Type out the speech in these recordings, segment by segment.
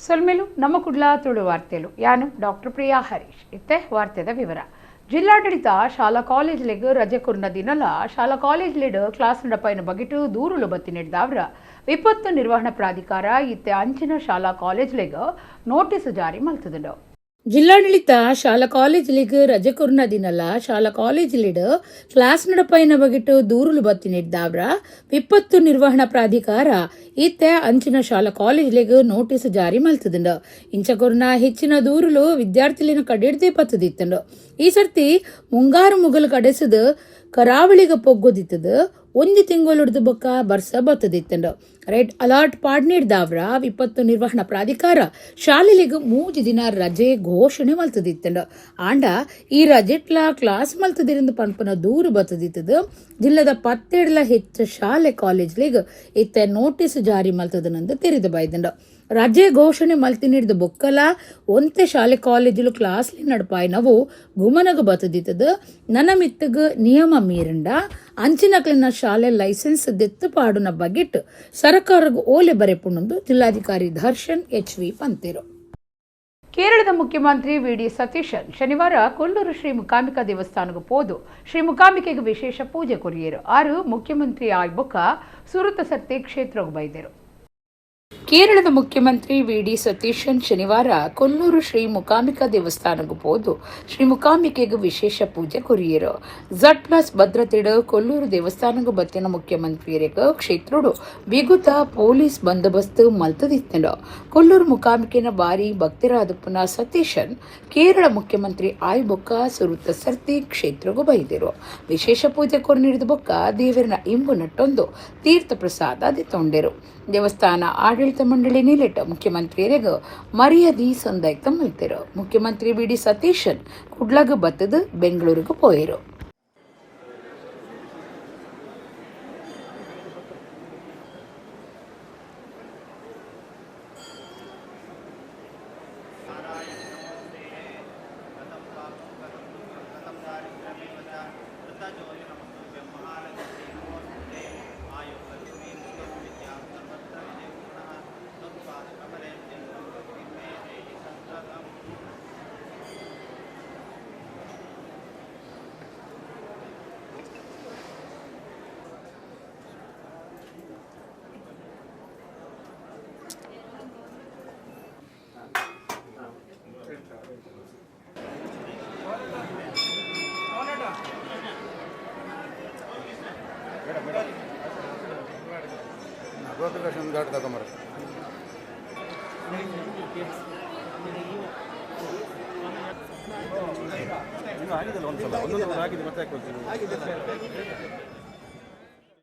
ಸೊಲ್ಮೆಲು ನಮ್ಮ ಕುಡ್ಲಾ ತುಳು ವಾರ್ತೆಲು ಯಾನು ಡಾಕ್ಟರ್ ಪ್ರಿಯಾ ಹರೀಶ್ ಇತ್ತೆ ವಾರ್ತೆದ ವಿವರ. ಜಿಲ್ಲಾಡಳಿತ ಶಾಲಾ ಕಾಲೇಜ್ಲೆಗ್ ರಜೆ ಕುರ್ನ ದಿನಲ ಶಾಲಾ ಕಾಲೇಜ್ಲೆಡ್ ಕ್ಲಾಸ್ ನಡಪೈನ ಬಗೆಟು ದೂರುಲು ಬತ್ತಿ ನೀಡಿದವ್ರ ವಿಪತ್ತು ನಿರ್ವಹಣಾ ಪ್ರಾಧಿಕಾರ ಇತ್ತೆ ಅಂಚಿನ ಶಾಲಾ ಕಾಲೇಜ್ಲೆಗ್ ನೋಟಿಸ್ ಜಾರಿ ಮಲ್ತುಂಡು. ಜಿಲ್ಲಾಡಳಿತ ಶಾಲಾ ಕಾಲೇಜ್ಲಿಗ್ ರಜೆ ಕುರ್ನ ದಿನಲ ಶಾಲಾ ಕಾಲೇಜ್ಲಿಡ್ ಕ್ಲಾಸ್ ನಡಪೈನ ಬಗೆಟು ದೂರುಲು ಬತ್ತಿ ನೀಡಿದವ್ರ ವಿಪತ್ತು ನಿರ್ವಹಣಾ ಪ್ರಾಧಿಕಾರ ಇತ್ತೆ ಅಂಚಿನ ಶಾಲಾ ಕಾಲೇಜ್ಲಿಗ್ ನೋಟಿಸ್ ಜಾರಿ ಮಲ್ತುಂಡು. ಇಂಚ ಕೊರ್ನ ಹೆಚ್ಚಿನ ದೂರುಲು ವಿದ್ಯಾರ್ಥಿಲಿನ ಕಡೆಡ್ದೇ ಪತ್ತದಿತ್ತಂಡು. ಈ ಸರ್ತಿ ಮುಂಗಾರು ಮುಗಲು ಕಡೆಸದು ಕರಾವಳಿಗ ಪೊಗ್ಗೊದಿತ್ತದು ಒಂದು ತಿಂಗಳು ಬೊಕ್ಕ ಬರ್ಸ ಬತ್ತದಿತ್ತಂಡು. ರೆಡ್ ಅಲರ್ಟ್ ಪಾಡ್ನಿಡ್ದಾವ್ರ ವಿಪತ್ತು ನಿರ್ವಹಣಾ ಪ್ರಾಧಿಕಾರ ಶಾಲೆಲಿಗ 3 ದಿನ ರಜೆ ಘೋಷಣೆ ಮಲ್ತದಿತ್ತಂಡು. ಆಂಡ ಈ ರಜೆಟ್ಲ ಕ್ಲಾಸ್ ಮಲ್ತದಿರಿಂದ ಪನ್ಪನ ದೂರು ಬತ್ತದಿತ್ತದು. ಜಿಲ್ಲದ 17 ಹೆಚ್ಚು ಶಾಲೆ ಕಾಲೇಜ್ಲಿಗ ಇತ್ತೆ ನೋಟಿಸ್ ಜಾರಿ ಮಲ್ತದನಂದು ತೆರೆದು ಬೈದಂಡು. ರಜೆ ಘೋಷಣೆ ಮಲ್ತಿ ನೀಡಿದ ಬೊಕ್ಕಲ ಒಂತೆ ಶಾಲೆ ಕಾಲೇಜು ಕ್ಲಾಸ್ಲಿ ನಡಪಾಯಿ ನಾವು ಗುಮನಗ ಬತ್ತದಿತ್ತದು. ನನ್ನ ಮಿತ್ತಗ ನಿಯಮ ಮೀರಂಡ ಅಂಚಿನಕ್ಲಿನ ಶಾಲೆ ಲೈಸೆನ್ಸ್ ದೆತ್ತು ಪಾಡುನ ಬಗೆಟ್ ಸರ್ಕಾರಗ ಓಲೆ ಬರೆಪುಣ್ಣು ಜಿಲ್ಲಾಧಿಕಾರಿ ದರ್ಶನ್ HV ಪಂತೇರು. ಕೇರಳದ ಮುಖ್ಯಮಂತ್ರಿ ವಿ.ಡಿ. ಸತೀಶನ್ ಶನಿವಾರ ಕೊಲ್ಲೂರು ಶ್ರೀ ಮುಕಾಂಬಿಕಾ ದೇವಸ್ಥಾನಕ್ಕೆ ಹೋದು ಶ್ರೀ ಮುಕಾಂಬಿಕೆಗೆ ವಿಶೇಷ ಪೂಜೆ ಕೊರಿಯರು. ಆರು ಮುಖ್ಯಮಂತ್ರಿ ಆಯ್ಬೊಕ್ಕ ಸುರತ ಸರ್ತಿ ಕ್ಷೇತ್ರಕ್ಕೆ ಬೈದರು. ಕೇರಳದ ಮುಖ್ಯಮಂತ್ರಿ ವಿ.ಡಿ. ಸತೀಶನ್ ಶನಿವಾರ ಕೊಲ್ಲೂರು ಶ್ರೀ ಮುಕಾಂಬಿಕಾ ದೇವಸ್ಥಾನಕ್ಕೆ ಹೋದು ಶ್ರೀ ಮುಕಾಂಬಿಕೆಗೆ ವಿಶೇಷ ಪೂಜೆ ಕೊರಿಯರು. Z+ ಭದ್ರತೆಡು ಕೊಲ್ಲೂರು ದೇವಸ್ಥಾನಕ್ಕೆ ಬತ್ತಿನ ಮುಖ್ಯಮಂತ್ರಿಯರಿಗೆ ಕ್ಷೇತ್ರಡು ಬಿಗುತ ಪೊಲೀಸ್ ಬಂದೋಬಸ್ತ್ ಮಲ್ತದಿತ್ತಂಡು. ಕೊಲ್ಲೂರು ಮುಕಾಂಬಿಕೆನ ಬಾರಿ ಭಕ್ತರಾದಪ್ಪನ ಸತೀಶನ್ ಕೇರಳ ಮುಖ್ಯಮಂತ್ರಿ ಆಯ್ಬೊಕ್ಕ ಸುರುತ ಸರ್ತಿ ಕ್ಷೇತ್ರಗೂ ಬೈದಿರು. ವಿಶೇಷ ಪೂಜೆ ಕೊರ್ನಿಡಿದ ಬೊಕ್ಕ ದೇವರನ ಇಂಬು ನಟ್ಟೊಂದು ತೀರ್ಥ ಪ್ರಸಾದ ತೊಂಡೆರು. ದೇವಸ್ಥಾನ ಆಡಳಿತ ಮಂಡಳಿ ನಿಲೆಟ ಮುಖ್ಯಮಂತ್ರಿಯರಿಗೆ ಮರ್ಯಾದಿ ಸಂದಾಯ್ತ ಮಲ್ತಿರು. ಮುಖ್ಯಮಂತ್ರಿ ವಿ.ಡಿ. ಸತೀಶನ್ ಕುಡ್ಲಗ ಬತ್ತದ ಬೆಂಗಳೂರಿಗೆ ಪೋಯರು.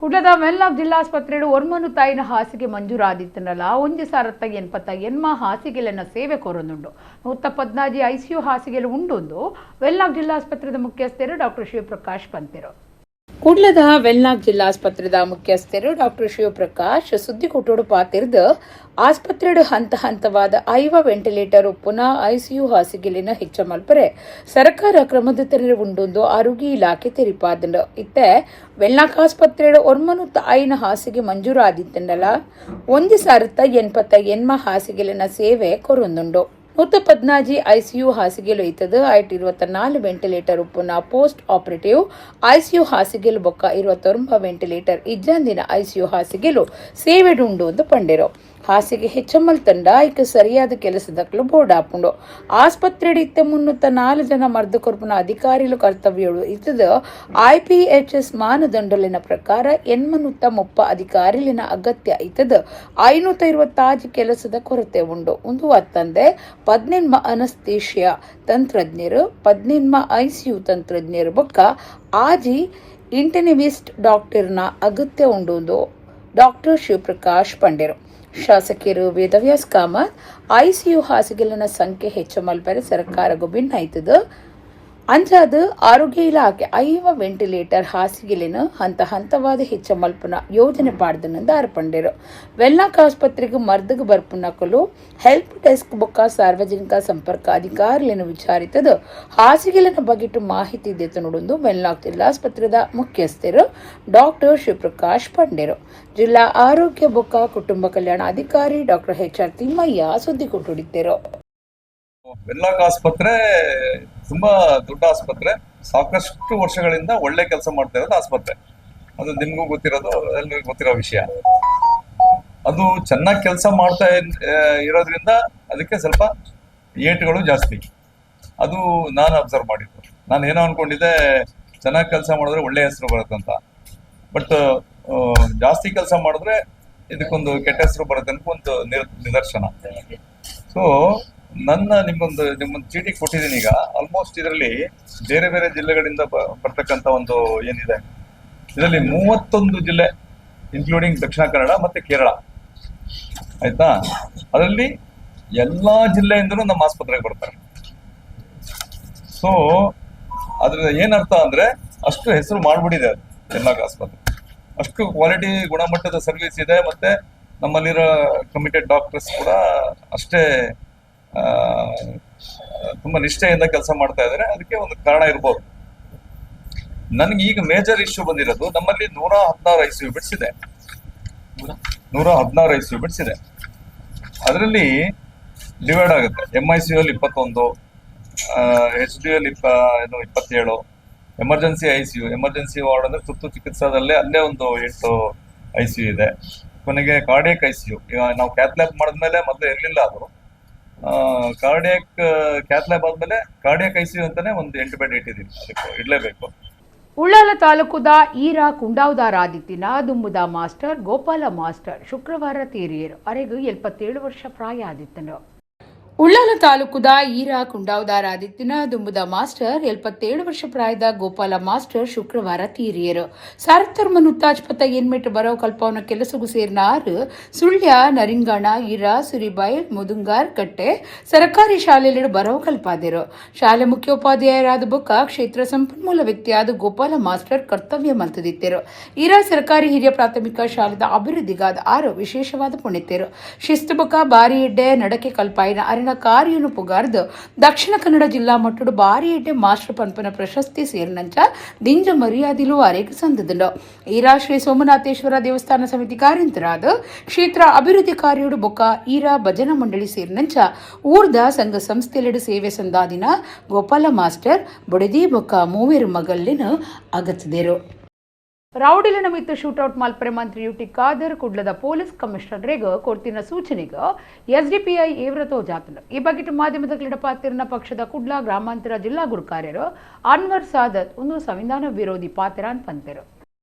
ಕುಡ್ಲದ ವೆನ್ಲಾಕ್ ಜಿಲ್ಲಾಸ್ಪತ್ರೆಡು ಒರ್ಮನು ತಾಯಿನ ಹಾಸಿಗೆ ಮಂಜೂರಾದಿತ್ತನಲ್ಲ 1,080 ಹಾಸಿಗೆಲನ್ನ ಸೇವೆ ಕೊರೊಂದುಂಡು. 114 ICU ಹಾಸಿಗೆಲು ಉಂಡೊಂದು ವೆನ್ಲಾಕ್ ಜಿಲ್ಲಾಸ್ಪತ್ರೆದ ಮುಖ್ಯಸ್ಥರು ಡಾಕ್ಟರ್ ಶಿವಪ್ರಕಾಶ್ ಪಂತೆರು. ಕುಡ್ಲದ ವೆನ್ಲಾಕ್ ಜಿಲ್ಲಾಸ್ಪತ್ರೆದ ಮುಖ್ಯಸ್ಥರು ಡಾಕ್ಟರ್ ಶಿವಪ್ರಕಾಶ್ ಸುದ್ದಿಗೋಟೋಡು ಪಾತಿರ್ದ ಆಸ್ಪತ್ರೆಡು ಹಂತ ಹಂತವಾದ 5 ವೆಂಟಿಲೇಟರ್ ಪುನಃ ICU ಹಾಸಿಗೆಲಿನ ಹೆಚ್ಚ ಮಲ್ಪರೆ ಸರ್ಕಾರ ಕ್ರಮದ ತೆರೆ ಉಂಡೊಂದು ಆರೋಗ್ಯ ಇಲಾಖೆ ತೆರಿಪಾದಂಡು. ಇತ್ತೆ ವೆನ್ಲಾಕ್ ಆಸ್ಪತ್ರೆಡು ಒರ್ಮನು ತಾಯಿನ ಹಾಸಿಗೆ ಮಂಜೂರಾದಿತ್ತಂಡಲ 1,080 ಹಾಸಿಗೆಲಿನ ಸೇವೆ ಕೊರೊಂದುಂಡು. 114 ICU ಹಾಸಿಗೆಲು ಇತ್ತದು. 24 ವೆಂಟಿಲೇಟರ್ ಉಪ್ಪುನ ಪೋಸ್ಟ್ ಆಪರೇಟಿವ್ ICU ಹಾಸಿಗೆಲು ಬೊಕ್ಕ 29 ವೆಂಟಿಲೇಟರ್ ಇಜ್ಜಂದಿನ ICU ಹಾಸಿಗೆಲು ಸೇವೆಡುಂಡು ಎಂದು ಪಂಡೆರು. ಹಾಸಿಗೆ ಹೆಚ್ಚಮ್ಮಲ್ ತಂಡ ಈಗ ಸರಿಯಾದ ಕೆಲಸದಕ್ಕಲು ಬೋರ್ಡ್ ಹಾಪುಂಡು. ಆಸ್ಪತ್ರೆಡು ಇತ್ತೆ 304 ಜನ ಮರ್ದ ಕೊರ್ಪುನ ಅಧಿಕಾರಿಲು ಕರ್ತವ್ಯಗಳು ಇತ್ತದ. IPHS ಮಾನದಂಡಲಿನ ಪ್ರಕಾರ 30 ಅಧಿಕಾರಿಲಿನ ಅಗತ್ಯ ಇತ್ತದ. 526 ಕೆಲಸದ ಕೊರತೆ ಉಂಡು. ಒಂದು ಅತ್ತಂದೆ 18 ಅನಸ್ತೇಷಿಯಾ ತಂತ್ರಜ್ಞರು, 18 ICU ತಂತ್ರಜ್ಞರು ಬೊಕ್ಕ ಆಜಿ ಇಂಟೆನಿವಿಸ್ಟ್ ಡಾಕ್ಟರ್ನ ಅಗತ್ಯ ಉಂಡು ಡಾಕ್ಟರ್ ಶಿವಪ್ರಕಾಶ್ ಪಂಡೆರು. ಶಾಸಕಿಯರು ವೇದವ್ಯಾಸ್ ಕಾಮತ್ ICU ಹಾಸಿಗೆಲಿನ ಸಂಖ್ಯೆ ಹೆಚ್ಚ ಮಲ್ಪರೆ ಸರ್ಕಾರಗೂ ಭಿನ್ನ ಆಯ್ತದ. ಅಂಚಾದ ಆರೋಗ್ಯ ಇಲಾಖೆ 5 ವೆಂಟಿಲೇಟರ್ ಹಾಸಿಗೆಲಿನ ಹಂತವಾದ ಹೆಚ್ಚಮಲ್ಪನ ಯೋಜನೆ ಪಾಡ್ದನಂದ ಅರ್ಪಂಡೇರು ವೆಲ್ನಾಕ್ ಆಸ್ಪತ್ರೆಗೆ ಮರ್ದಗ ಬರ್ಪುನಕಲು ಹೆಲ್ಪ್ ಡೆಸ್ಕ್ ಬೊಕ್ಕ ಸಾರ್ವಜನಿಕ ಸಂಪರ್ಕ ಅಧಿಕಾರಿಯನ್ನು ವಿಚಾರಿತದ ಹಾಸಿಗೆಲಿನ ಬಗೆಟು ಮಾಹಿತಿ ದೆತನುಡುಂದು ವೆಲ್ನಾಕ್ ಜಿಲ್ಲಾಸ್ಪತ್ರೆದ ಮುಖ್ಯಸ್ಥರು ಡಾಕ್ಟರ್ ಶಿವಪ್ರಕಾಶ್ ಪಂಡೇರು ಜಿಲ್ಲಾ ಆರೋಗ್ಯ ಬೊಕ್ಕ ಕುಟುಂಬ ಕಲ್ಯಾಣ ಅಧಿಕಾರಿ ಡಾಕ್ಟರ್ HR ತಿಮ್ಮಯ್ಯ ಸುದ್ದಿ ಕೊಟ್ಟುಡಿದ್ದರು. ವೆನ್ಲಾಕ್ ಆಸ್ಪತ್ರೆ ತುಂಬಾ ದೊಡ್ಡ ಆಸ್ಪತ್ರೆ, ಸಾಕಷ್ಟು ವರ್ಷಗಳಿಂದ ಒಳ್ಳೆ ಕೆಲಸ ಮಾಡ್ತಾ ಇರೋದು ಆಸ್ಪತ್ರೆ. ಅದು ನಿಮ್ಗೂ ಗೊತ್ತಿರೋದು, ಎಲ್ರಿಗೂ ಗೊತ್ತಿರೋ ವಿಷಯ. ಅದು ಚೆನ್ನಾಗಿ ಕೆಲಸ ಮಾಡ್ತಾ ಇರೋದ್ರಿಂದ ಅದಕ್ಕೆ ಸ್ವಲ್ಪ ಏಟುಗಳು ಜಾಸ್ತಿ. ಅದು ನಾನು ಅಬ್ಸರ್ವ್ ಮಾಡಿದ್ದು. ನಾನು ಏನೋ ಅನ್ಕೊಂಡಿದ್ದೆ ಚೆನ್ನಾಗಿ ಕೆಲಸ ಮಾಡಿದ್ರೆ ಒಳ್ಳೆ ಹೆಸರು ಬರುತ್ತಂತ, ಬಟ್ ಜಾಸ್ತಿ ಕೆಲಸ ಮಾಡಿದ್ರೆ ಇದಕ್ಕೊಂದು ಕೆಟ್ಟ ಹೆಸರು ಬರುತ್ತೆ ಅಂತ ಒಂದು ನಿದರ್ಶನ. ಸೊ ನಿಮ್ಮೊಂದು ಚೀಟಿ ಕೊಟ್ಟಿದ್ದೀನಿ ಈಗ. ಆಲ್ಮೋಸ್ಟ್ ಇದರಲ್ಲಿ ಬೇರೆ ಬೇರೆ ಜಿಲ್ಲೆಗಳಿಂದ ಬರ್ತಕ್ಕಂಥ ಒಂದು ಏನಿದೆ, ಇದರಲ್ಲಿ 31 ಜಿಲ್ಲೆ ಇನ್ಕ್ಲೂಡಿಂಗ್ ದಕ್ಷಿಣ ಕನ್ನಡ ಮತ್ತೆ ಕೇರಳ, ಆಯ್ತಾ. ಅದರಲ್ಲಿ ಎಲ್ಲಾ ಜಿಲ್ಲೆಯಿಂದಲೂ ನಮ್ಮ ಆಸ್ಪತ್ರೆಗೆ ಬರ್ತಾರೆ. ಸೊ ಅದ್ರ ಏನರ್ಥ ಅಂದ್ರೆ ಅಷ್ಟು ಹೆಸರು ಮಾಡ್ಬಿಟ್ಟಿದೆ ಅದು ಎಲ್ಲ ಆಸ್ಪತ್ರೆ. ಅಷ್ಟು ಕ್ವಾಲಿಟಿ ಗುಣಮಟ್ಟದ ಸರ್ವಿಸ್ ಇದೆ. ಮತ್ತೆ ನಮ್ಮಲ್ಲಿರೋ ಕಮಿಟೆಡ್ ಡಾಕ್ಟರ್ಸ್ ಕೂಡ ಅಷ್ಟೇ ತುಂಬಾ ನಿಷ್ಠೆಯಿಂದ ಕೆಲಸ ಮಾಡ್ತಾ ಇದ್ದಾರೆ. ಅದಕ್ಕೆ ಒಂದು ಕಾರಣ ಇರ್ಬೋದು. ನನ್ಗೆ ಈಗ ಮೇಜರ್ ಇಶ್ಯೂ ಬಂದಿರೋದು, ನಮ್ಮಲ್ಲಿ 116 ICU ಬೆಡ್ಸ್ ಇದೆ. 116 ICU ಬೆಡ್ಸ್ ಇದೆ. ಅದರಲ್ಲಿ ಡಿವೈಡ್ ಆಗುತ್ತೆ. MICU ಅಲ್ಲಿ 21, HDU ಅಲ್ಲಿ 27, ಎಮರ್ಜೆನ್ಸಿ ICU, ಎಮರ್ಜೆನ್ಸಿ ವಾರ್ಡ್ ಅಂದ್ರೆ ತುರ್ತು ಚಿಕಿತ್ಸಾದಲ್ಲೇ ಅಲ್ಲೇ ಒಂದು 8 ICU ಇದೆ. ಕೊನೆಗೆ ಕಾರ್ಡಿಯಕ್ ICU. ಈಗ ನಾವು ಕ್ಯಾಥ್ಲ್ಯಾಬ್ ಮಾಡಿದ್ಮೇಲೆ ಮೊದಲು ಇರಲಿಲ್ಲ, ಅದು ಕ್ಯಾಥ್ಲ್ಯಾಬ್ ಆದ್ಮೇಲೆ ಕಾರ್ಡಿಯಕ್ ICU ಅಂತಾನೆ ಒಂದು 8 ಬೆಡ್ ಇಟ್ಟಿದ್ದೀವಿ. ಅದಕ್ಕೆ ಇಡ್ಲೇಬೇಕು. ಉಳ್ಳಾಲ ತಾಲೂಕುದ ಈರಾ ಕುಂಡಾವದಾರಾದಿತ್ತಿನ ದುಂಬುದ ಮಾಸ್ಟರ್ ಗೋಪಾಲ ಮಾಸ್ಟರ್ ಶುಕ್ರವಾರ ತೀರಿಯರು. ಅವರಿಗೆ 77 ವರ್ಷ ಪ್ರಾಯ ಆದಿತ್ತನು. ಉಳ್ಳಾಲ ತಾಲೂಕುದ ಈರಾ ಕುಂಡಾವದಾರಾದಿತ್ತಿನ ದುಂಬುದ ಮಾಸ್ಟರ್ 77 ವರ್ಷ ಪ್ರಾಯದ ಗೋಪಾಲ ಮಾಸ್ಟರ್ ಶುಕ್ರವಾರ ತೀರಿಯರು. ಸಾರಥರ್ಮನುತ್ತಾಜ್ಪತ ಏನ್ಮೆಟ್ಟು ಬರೋ ಕಲ್ಪವನ ಕೆಲಸಗೂ ಸೇರಿನ ಆರು ಸುಳ್ಯ ನರಿಂಗಾಣ ಈರಾ ಸುರಿಬೈಲ್ ಮುದುಂಗಾರ್ ಕಟ್ಟೆ ಸರ್ಕಾರಿ ಶಾಲೆಯಲ್ಲಿ ಬರೋ ಕಲ್ಪಾದರು. ಶಾಲೆ ಮುಖ್ಯೋಪಾಧ್ಯಾಯರಾದ ಬೊಕ್ಕ ಕ್ಷೇತ್ರ ಸಂಪನ್ಮೂಲ ವ್ಯಕ್ತಿಯಾದ ಗೋಪಾಲ ಮಾಸ್ಟರ್ ಕರ್ತವ್ಯ ಮಲ್ತದಿತ್ತರು. ಈರಾ ಸರ್ಕಾರಿ ಹಿರಿಯ ಪ್ರಾಥಮಿಕ ಶಾಲೆದ ಅಭಿವೃದ್ಧಿಗಾದ ಆರು ವಿಶೇಷವಾದ ಪುಣ್ಯತೆರು. ಶಿಸ್ತು ಬೊಕ್ಕ ಬಾರಿ ಎಡ್ಡೆ ನಡಕೆ ಕಲ್ಪಾಯಿನ ಕಾರ್ಯನು ಪುಗಾರ್ದು ದಕ್ಷಿಣ ಕನ್ನಡ ಜಿಲ್ಲಾ ಮಟ್ಟದ ಬಾರಿ ಎಡ್ಡೆ ಮಾಸ್ಟರ್ ಪಂಪನ ಪ್ರಶಸ್ತಿ ಸೇರಿನಂಚ ದಿಂಜ ಮರ್ಯಾದಿಲು ಅರೇಗ ಸಂದದಲು. ಈರಾ ಶ್ರೀ ಸೋಮನಾಥೇಶ್ವರ ದೇವಸ್ಥಾನ ಸಮಿತಿ ಕಾರ್ಯಂತರಾದ ಕ್ಷೇತ್ರ ಅಭಿವೃದ್ಧಿ ಕಾರ್ಯೋಡು ಬೊಕ್ಕ ಈರಾ ಭಜನಾ ಮಂಡಳಿ ಸೇರಿನಂಚ ಊರ್ದ ಸಂಘ ಸಂಸ್ಥೆಲೆಡು ಸೇವೆ ಸಂದಾದಿನ ಗೋಪಾಲ ಮಾಸ್ಟರ್ ಬೊಡೆದಿ ಬೊಕ್ಕ ಮೂವೇರು ಮಗಲ್ಲಿನ ಅಗತ್ಯದೇರು. ರೌಡಿಲ ನಮಿತ್ತ ಶೂಟೌಟ್ ಮಲ್ಪರೆ ಮಂತ್ರಿ ಯುಟಿ ಖಾದರ್ ಕುಡ್ಲದ ಪೊಲೀಸ್ ಕಮಿಷನರ್ಗೆ ಕೊಡ್ತಿನ ಸೂಚನೆಗೆ SDPI ಏವ್ರ ತೋಜಾತನು. ಈ ಬಗ್ಗೆ ಮಾಧ್ಯಮದ ಕ್ರೀಡಪಾತಿರನ ಪಕ್ಷದ ಕುಡ್ಲ ಗ್ರಾಮಾಂತರ ಜಿಲ್ಲಾ ಗುರುಕಾರ್ಯರು ಅನ್ವರ್ ಸಾದತ್ ಒಂದು ಸಂವಿಧಾನ ವಿರೋಧಿ ಪಾತ್ರ ಪಂತರು.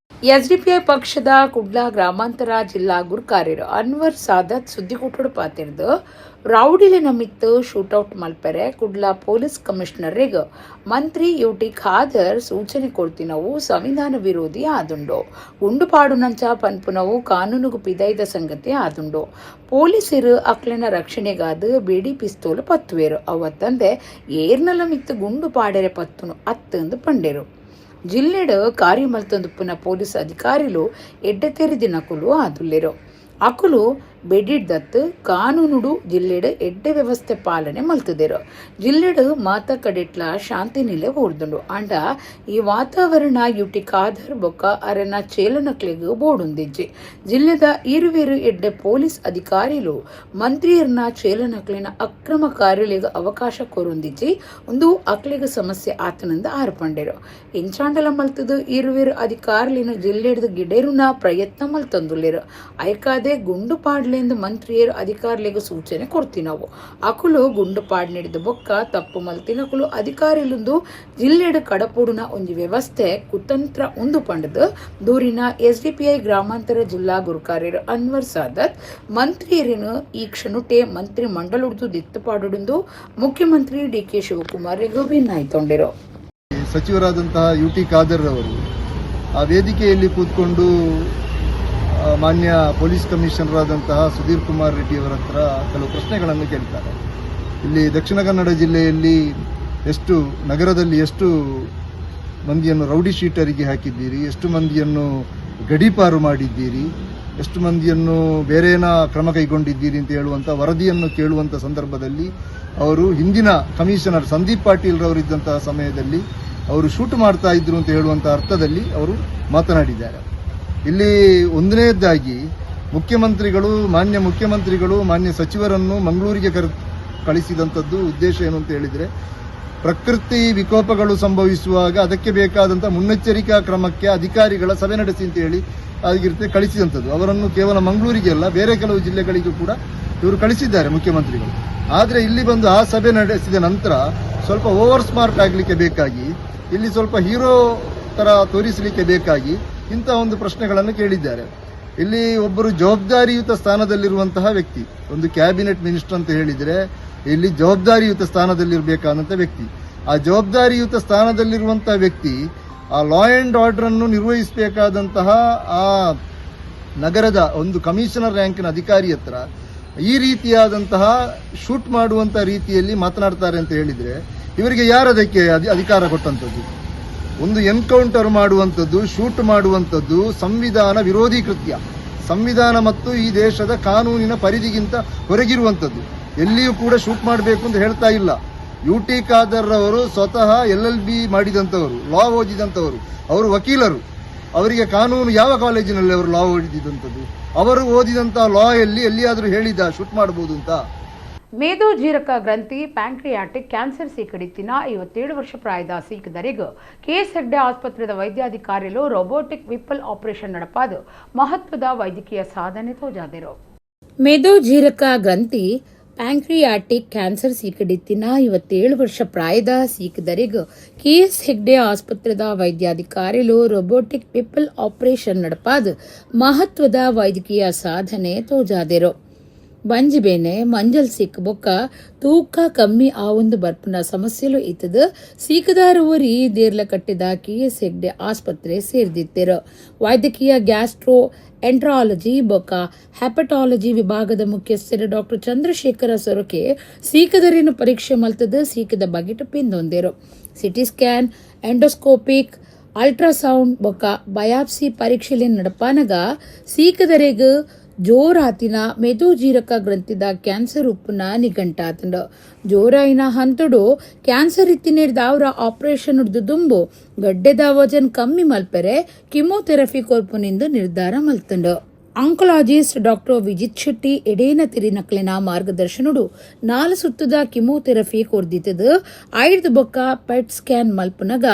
SDPI ಪಕ್ಷದ ಕುಡ್ಲ ಗ್ರಾಮಾಂತರ ಜಿಲ್ಲಾ ಗುರುಕಾರ್ಯರು ಅನ್ವರ್ ಸಾದತ್ ಸುದ್ದಿಗೋಟೋಡು ಪಾತಿರ್ದು ರೌಡಿಲೆ ನಮಿತ್ತು ಶೂಟೌಟ್ ಮಲ್ಪರೆ ಕುಡ್ಲ ಪೊಲೀಸ್ ಕಮಿಷನರ್ಗೆ ಮಂತ್ರಿ ಯುಟಿ ಖಾದರ್ ಸೂಚನೆ ಕೊಡ್ತಿನವು ಸಂವಿಧಾನ ವಿರೋಧಿ ಆದುಂಡು. ಗುಂಡುಪಾಡುನಂಚ ಪನ್ಪುನವು ಕಾನೂನುಗು ಪಿದೈದ ಸಂಗತಿ ಆದುಂಡು. ಪೊಲೀಸರು ಅಕ್ಲನ ರಕ್ಷಣೆಗಾದ ಬೇಡಿ ಪಿಸ್ತೂಲು ಪತ್ತುವೇರು. ಅವತ್ತಂದೆ ಏರ್ನಲ ಮಿತ್ತು ಗುಂಡು ಪಾಡೆರೆ ಪತ್ತುನು ಅತ್ತಂದು ಪಂಡೆರು. ಜಿಲ್ಲೆಡು ಕಾರ್ಯಮಲ್ತಂದುಪ್ಪುನ ಪೊಲೀಸ್ ಅಧಿಕಾರಿಲು ಎಡ್ಡೆ ತೆರೆದಿನಕುಲು ಆದುಲ್ಲೆರು. ಅಕುಲು ಬೆಡಿಡ್ದತ್ತು ಕಾನೂನುಡು ಜಿಲ್ಲೆಡು ಎಡ್ಡೆ ವ್ಯವಸ್ಥೆ ಪಾಲನೆ ಮಲ್ತದೇರು. ಜಿಲ್ಲೆಡು ಮಾತ ಕಡೆಟ್ಲ ಶಾಂತಿ ನಿಲೆ ಓಡ್ದುಂಡು. ಅಂಡ ಈ ವಾತಾವರಣ ಯುಟಿ ಖಾದರ್ ಬೊಕ್ಕ ಅರೆನ ಚೇಲನಕ್ಲೆಗು ಬೋಡುಂದಿಜ್ಜಿ. ಜಿಲ್ಲೆದ ಇರುವೆರು ಎಡ್ಡೆ ಪೊಲೀಸ್ ಅಧಿಕಾರಿಲು ಮಂತ್ರಿಯರ್ನ ಚೇಲನಕ್ಲಿನ ಅಕ್ರಮ ಕಾರ್ಯಲೆಗ ಅವಕಾಶ ಕೊರೊಂದಿಜ್ಜಿ ಒಂದು ಅಕ್ಲೆಗ ಸಮಸ್ಯೆ ಆತನಂದ ಆರ್ಪಂಡೆರು. ಇಂಚಾಂಡಲ ಮಲ್ತದು ಇರುವೆರು ಅಧಿಕಾರಿಲಿನ ಜಿಲ್ಲೆಡ್ದು ಗಿಡೇರುನ ಪ್ರಯತ್ನ ಮಲ್ತಂದುಲ್ಲೆರು. ಐಕಾದೆ ಗುಂಡು ಪಾಡ್ಲೆಂದು ಮಂತ್ರಿಯರು ಅಧಿಕಾರಿಗಳಿಗೆ ಸೂಚನೆ ಕೊಡ್ತಿನವು. ಅಕುಲು ಗುಂಡು ಪಾಡ್ ನೀಡಿದ ಬೊಕ್ಕ ತಪ್ಪು ಮಲ್ತಿನಕುಲು ಅಧಿಕಾರಿಲೊಂದು ಜಿಲ್ಲೆಡು ಕಡಪುಡುನ ಒಂದು ವ್ಯವಸ್ಥೆ ಕುತಂತ್ರ ಒಂದು ಪಂಡದು ದೂರಿನ SDPI ಗ್ರಾಮಾಂತರ ಜಿಲ್ಲಾ ಗುರುಕಾರ್ಯರು ಅನ್ವರ್ ಸಾದತ್ ಮಂತ್ರಿಯರೇನು ಈ ಕ್ಷಣುಟೆ ಮಂತ್ರಿ ಮಂಡಲುಡ್ದು ದಿತ್ತುಪಾಡುಡು ಮುಖ್ಯಮಂತ್ರಿ DK ಶಿವಕುಮಾರ್ ಭಿನ್ನಾಯ್ತೊಂಡಿರು. ಸಚಿವರಾದಂತಹ ಯುಟಿ ಖಾದರ್ ಅವರು ಆ ವೇದಿಕೆಯಲ್ಲಿ ಕೂತ್ಕೊಂಡು ಮಾನ್ಯ ಪೊಲೀಸ್ ಕಮಿಷನರ್ ಆದಂತಹ ಸುಧೀರ್ ಕುಮಾರ್ ರೆಡ್ಡಿ ಅವರ ಹತ್ರ ಕೆಲವು ಪ್ರಶ್ನೆಗಳನ್ನು ಕೇಳ್ತಾರೆ. ಇಲ್ಲಿ ದಕ್ಷಿಣ ಕನ್ನಡ ಜಿಲ್ಲೆಯಲ್ಲಿ ಎಷ್ಟು ನಗರದಲ್ಲಿ ಎಷ್ಟು ಮಂದಿಯನ್ನು ರೌಡಿ ಶೀಟರಿಗೆ ಹಾಕಿದ್ದೀರಿ, ಎಷ್ಟು ಮಂದಿಯನ್ನು ಗಡೀಪಾರು ಮಾಡಿದ್ದೀರಿ, ಎಷ್ಟು ಮಂದಿಯನ್ನು ಬೇರೇನ ಕ್ರಮ ಕೈಗೊಂಡಿದ್ದೀರಿ ಅಂತ ಹೇಳುವಂಥ ವರದಿಯನ್ನು ಕೇಳುವಂಥ ಸಂದರ್ಭದಲ್ಲಿ ಅವರು ಹಿಂದಿನ ಕಮಿಷನರ್ ಸಂದೀಪ್ ಪಾಟೀಲ್ ರವರಿದ್ದಂತಹ ಸಮಯದಲ್ಲಿ ಅವರು ಶೂಟ್ ಮಾಡ್ತಾ ಇದ್ರು ಅಂತ ಹೇಳುವಂಥ ಅರ್ಥದಲ್ಲಿ ಅವರು ಮಾತನಾಡಿದ್ದಾರೆ. ಇಲ್ಲಿ ಒಂದನೇದಾಗಿ ಮುಖ್ಯಮಂತ್ರಿಗಳು ಮಾನ್ಯ ಸಚಿವರನ್ನು ಮಂಗಳೂರಿಗೆ ಕಳಿಸಿದಂಥದ್ದು ಉದ್ದೇಶ ಏನು ಅಂತ ಹೇಳಿದರೆ, ಪ್ರಕೃತಿ ವಿಕೋಪಗಳು ಸಂಭವಿಸುವಾಗ ಅದಕ್ಕೆ ಬೇಕಾದಂಥ ಮುನ್ನೆಚ್ಚರಿಕಾ ಕ್ರಮಕ್ಕೆ ಅಧಿಕಾರಿಗಳ ಸಭೆ ನಡೆಸಿ ಅಂತ ಹೇಳಿ ಆಗಿರುತ್ತೆ ಕಳಿಸಿದಂಥದ್ದು. ಅವರನ್ನು ಕೇವಲ ಮಂಗಳೂರಿಗೆ ಅಲ್ಲ, ಬೇರೆ ಕೆಲವು ಜಿಲ್ಲೆಗಳಿಗೂ ಕೂಡ ಇವರು ಕಳಿಸಿದ್ದಾರೆ ಮುಖ್ಯಮಂತ್ರಿಗಳು. ಆದರೆ ಇಲ್ಲಿ ಬಂದು ಆ ಸಭೆ ನಡೆಸಿದ ನಂತರ ಸ್ವಲ್ಪ ಓವರ್ ಸ್ಮಾರ್ಟ್ ಆಗಲಿಕ್ಕೆ ಬೇಕಾಗಿ, ಇಲ್ಲಿ ಸ್ವಲ್ಪ ಹೀರೋ ಥರ ತೋರಿಸಲಿಕ್ಕೆ ಬೇಕಾಗಿ ಇಂಥ ಒಂದು ಪ್ರಶ್ನೆಗಳನ್ನು ಕೇಳಿದ್ದಾರೆ. ಇಲ್ಲಿ ಒಬ್ಬರು ಜವಾಬ್ದಾರಿಯುತ ಸ್ಥಾನದಲ್ಲಿರುವಂತಹ ವ್ಯಕ್ತಿ, ಒಂದು ಕ್ಯಾಬಿನೆಟ್ ಮಿನಿಸ್ಟರ್ ಅಂತ ಹೇಳಿದರೆ ಇಲ್ಲಿ ಜವಾಬ್ದಾರಿಯುತ ಸ್ಥಾನದಲ್ಲಿರಬೇಕಾದಂಥ ವ್ಯಕ್ತಿ, ಆ ಜವಾಬ್ದಾರಿಯುತ ಸ್ಥಾನದಲ್ಲಿರುವಂತಹ ವ್ಯಕ್ತಿ ಆ ಲಾ ಆ್ಯಂಡ್ ಆರ್ಡರ್ ಅನ್ನು ನಿರ್ವಹಿಸಬೇಕಾದಂತಹ ಆ ನಗರದ ಒಂದು ಕಮಿಷನರ್ ರ್ಯಾಂಕಿನ ಅಧಿಕಾರಿ ಹತ್ರ ಈ ರೀತಿಯಾದಂತಹ ಶೂಟ್ ಮಾಡುವಂಥ ರೀತಿಯಲ್ಲಿ ಮಾತನಾಡ್ತಾರೆ ಅಂತ ಹೇಳಿದರೆ ಇವರಿಗೆ ಯಾರದಕ್ಕೆ ಅಧಿಕಾರ ಕೊಟ್ಟಂಥದ್ದು? ಒಂದು ಎನ್ಕೌಂಟರ್ ಮಾಡುವಂಥದ್ದು, ಶೂಟ್ ಮಾಡುವಂಥದ್ದು ಸಂವಿಧಾನ ವಿರೋಧಿ ಕೃತ್ಯ, ಸಂವಿಧಾನ ಮತ್ತು ಈ ದೇಶದ ಕಾನೂನಿನ ಪರಿಧಿಗಿಂತ ಹೊರಗಿರುವಂಥದ್ದು. ಎಲ್ಲಿಯೂ ಕೂಡ ಶೂಟ್ ಮಾಡಬೇಕು ಅಂತ ಹೇಳ್ತಾ ಇಲ್ಲ. UT ಖಾದರ್ ಅವರು ಸ್ವತಃ LLB ಮಾಡಿದಂಥವರು, ಲಾ ಓದಿದಂಥವರು, ಅವರು ವಕೀಲರು. ಅವರಿಗೆ ಕಾನೂನು ಯಾವ ಕಾಲೇಜಿನಲ್ಲಿ ಅವರು ಲಾ ಓದಿದಂಥದ್ದು? ಅವರು ಓದಿದಂಥ ಲಾ ಎಲ್ಲಿಯಾದರೂ ಹೇಳಿದ ಶೂಟ್ ಮಾಡಬಹುದು ಅಂತ? ಮೇದು ಜೀರಕ ಗ್ರಂಥಿ ಪ್ಯಾಂಕ್ರಿಯಾಟಿಕ್ ಕ್ಯಾನ್ಸರ್ ಸೀಕಡಿತ್ತಿನ 57 ವರ್ಷ ಪ್ರಾಯದ ಸೀಕದರಿಗೂ KS ಹೆಗ್ಡೆ ಆಸ್ಪತ್ರೆಯ ವೈದ್ಯಾಧಿಕಾರಿಗಳು ರೋಬೋಟಿಕ್ ವಿಪ್ಪಲ್ ಆಪರೇಷನ್ ನಡಪಾದು ಮಹತ್ವದ ವೈದ್ಯಕೀಯ ಸಾಧನೆ ತೋಜಾದರು. ಮೇದು ಜೀರಕ ಗ್ರಂಥಿ ಪ್ಯಾಂಕ್ರಿಯಾಟಿಕ್ ಕ್ಯಾನ್ಸರ್ ಸೀಕಡಿತ್ತಿನ 57 ವರ್ಷ ಪ್ರಾಯದ ಸೀಕದರಿಗೂ KS ಹೆಗ್ಡೆ ಆಸ್ಪತ್ರೆಯ ವೈದ್ಯಾಧಿಕಾರಿಗಳು ರೋಬೋಟಿಕ್ ವಿಪ್ಪಲ್ ಆಪರೇಷನ್ ನಡಪಾದು ಮಹತ್ವದ ವೈದ್ಯಕೀಯ ಸಾಧನೆ ತೋಜಾದರು. ಬಂಜಿಬೇನೆ ಮಂಜಲ್ ಸಿಕ್ ಬೊಕ್ಕ ತೂಕ ಕಮ್ಮಿ ಆ ಒಂದು ಬರ್ಪನ ಸಮಸ್ಯೆಲು ಇತ್ತದ ಸೀಕದಾರವರಿ ದೇರ್ಲ ಕಟ್ಟಿದ KS ಹೆಗ್ಡೆ ಆಸ್ಪತ್ರೆ ಸೇರಿದಿತ್ತರು. ವೈದ್ಯಕೀಯ ಗ್ಯಾಸ್ಟ್ರೋ ಎಂಟ್ರಾಲಜಿ ಬೊಕ್ಕ ಹೆಪಟಾಲಜಿ ವಿಭಾಗದ ಮುಖ್ಯಸ್ಥರು ಡಾಕ್ಟರ್ ಚಂದ್ರಶೇಖರ ಸೊರಕೆ ಸೀಕದರಿನ ಪರೀಕ್ಷೆ ಮಲ್ತದ ಸೀಕದ ಬಗೆಟ್ ಪಿಂದೊಂದೇರು. ಸಿಟಿ ಸ್ಕ್ಯಾನ್, ಎಂಡೋಸ್ಕೋಪಿಕ್, ಅಲ್ಟ್ರಾಸೌಂಡ್ ಬೊಕ್ಕ ಬಯಾಪ್ಸಿ ಪರೀಕ್ಷೆಲೆ ನಡಪಾನಗ ಸೀಕದರೆಗ ಜೋರಾತಿನ ಮೆದು ಜೀರಕ ಗ್ರಂಥಿದ ಕ್ಯಾನ್ಸರ್ ಉಪ್ಪುನ ನಿಘಂಟಾತಂಡ ಜೋರಾಯಿನ ಹಂತಡು ಕ್ಯಾನ್ಸರ್ ಇತ್ತಿನೇರ್ದಾವ್ರ ಆಪರೇಷನ್ ಹಿಡ್ದು ದುಂಬು ಗಡ್ಡೆದ ವಜನ್ ಕಮ್ಮಿ ಮಲ್ಪೆರೆ ಕಿಮೋಥೆರಪಿ ಕೊರ್ಪುನಿಂದ ನಿರ್ಧಾರ ಮಲ್ತಂಡ. ಆಂಕೊಲಾಜಿಸ್ಟ್ ಡಾಕ್ಟರ್ ವಿಜಿತ್ ಶೆಟ್ಟಿ ಎಡೇನ ತಿರಿನಕ್ಲಿನ ಮಾರ್ಗದರ್ಶನಡು 4 ಸುತ್ತದ ಕಿಮೋಥೆರಪಿ ಕೊರ್ದಿತ್ತದ 5 ಬೊಕ್ಕ ಪೆಟ್ ಸ್ಕ್ಯಾನ್ ಮಲ್ಪನಗ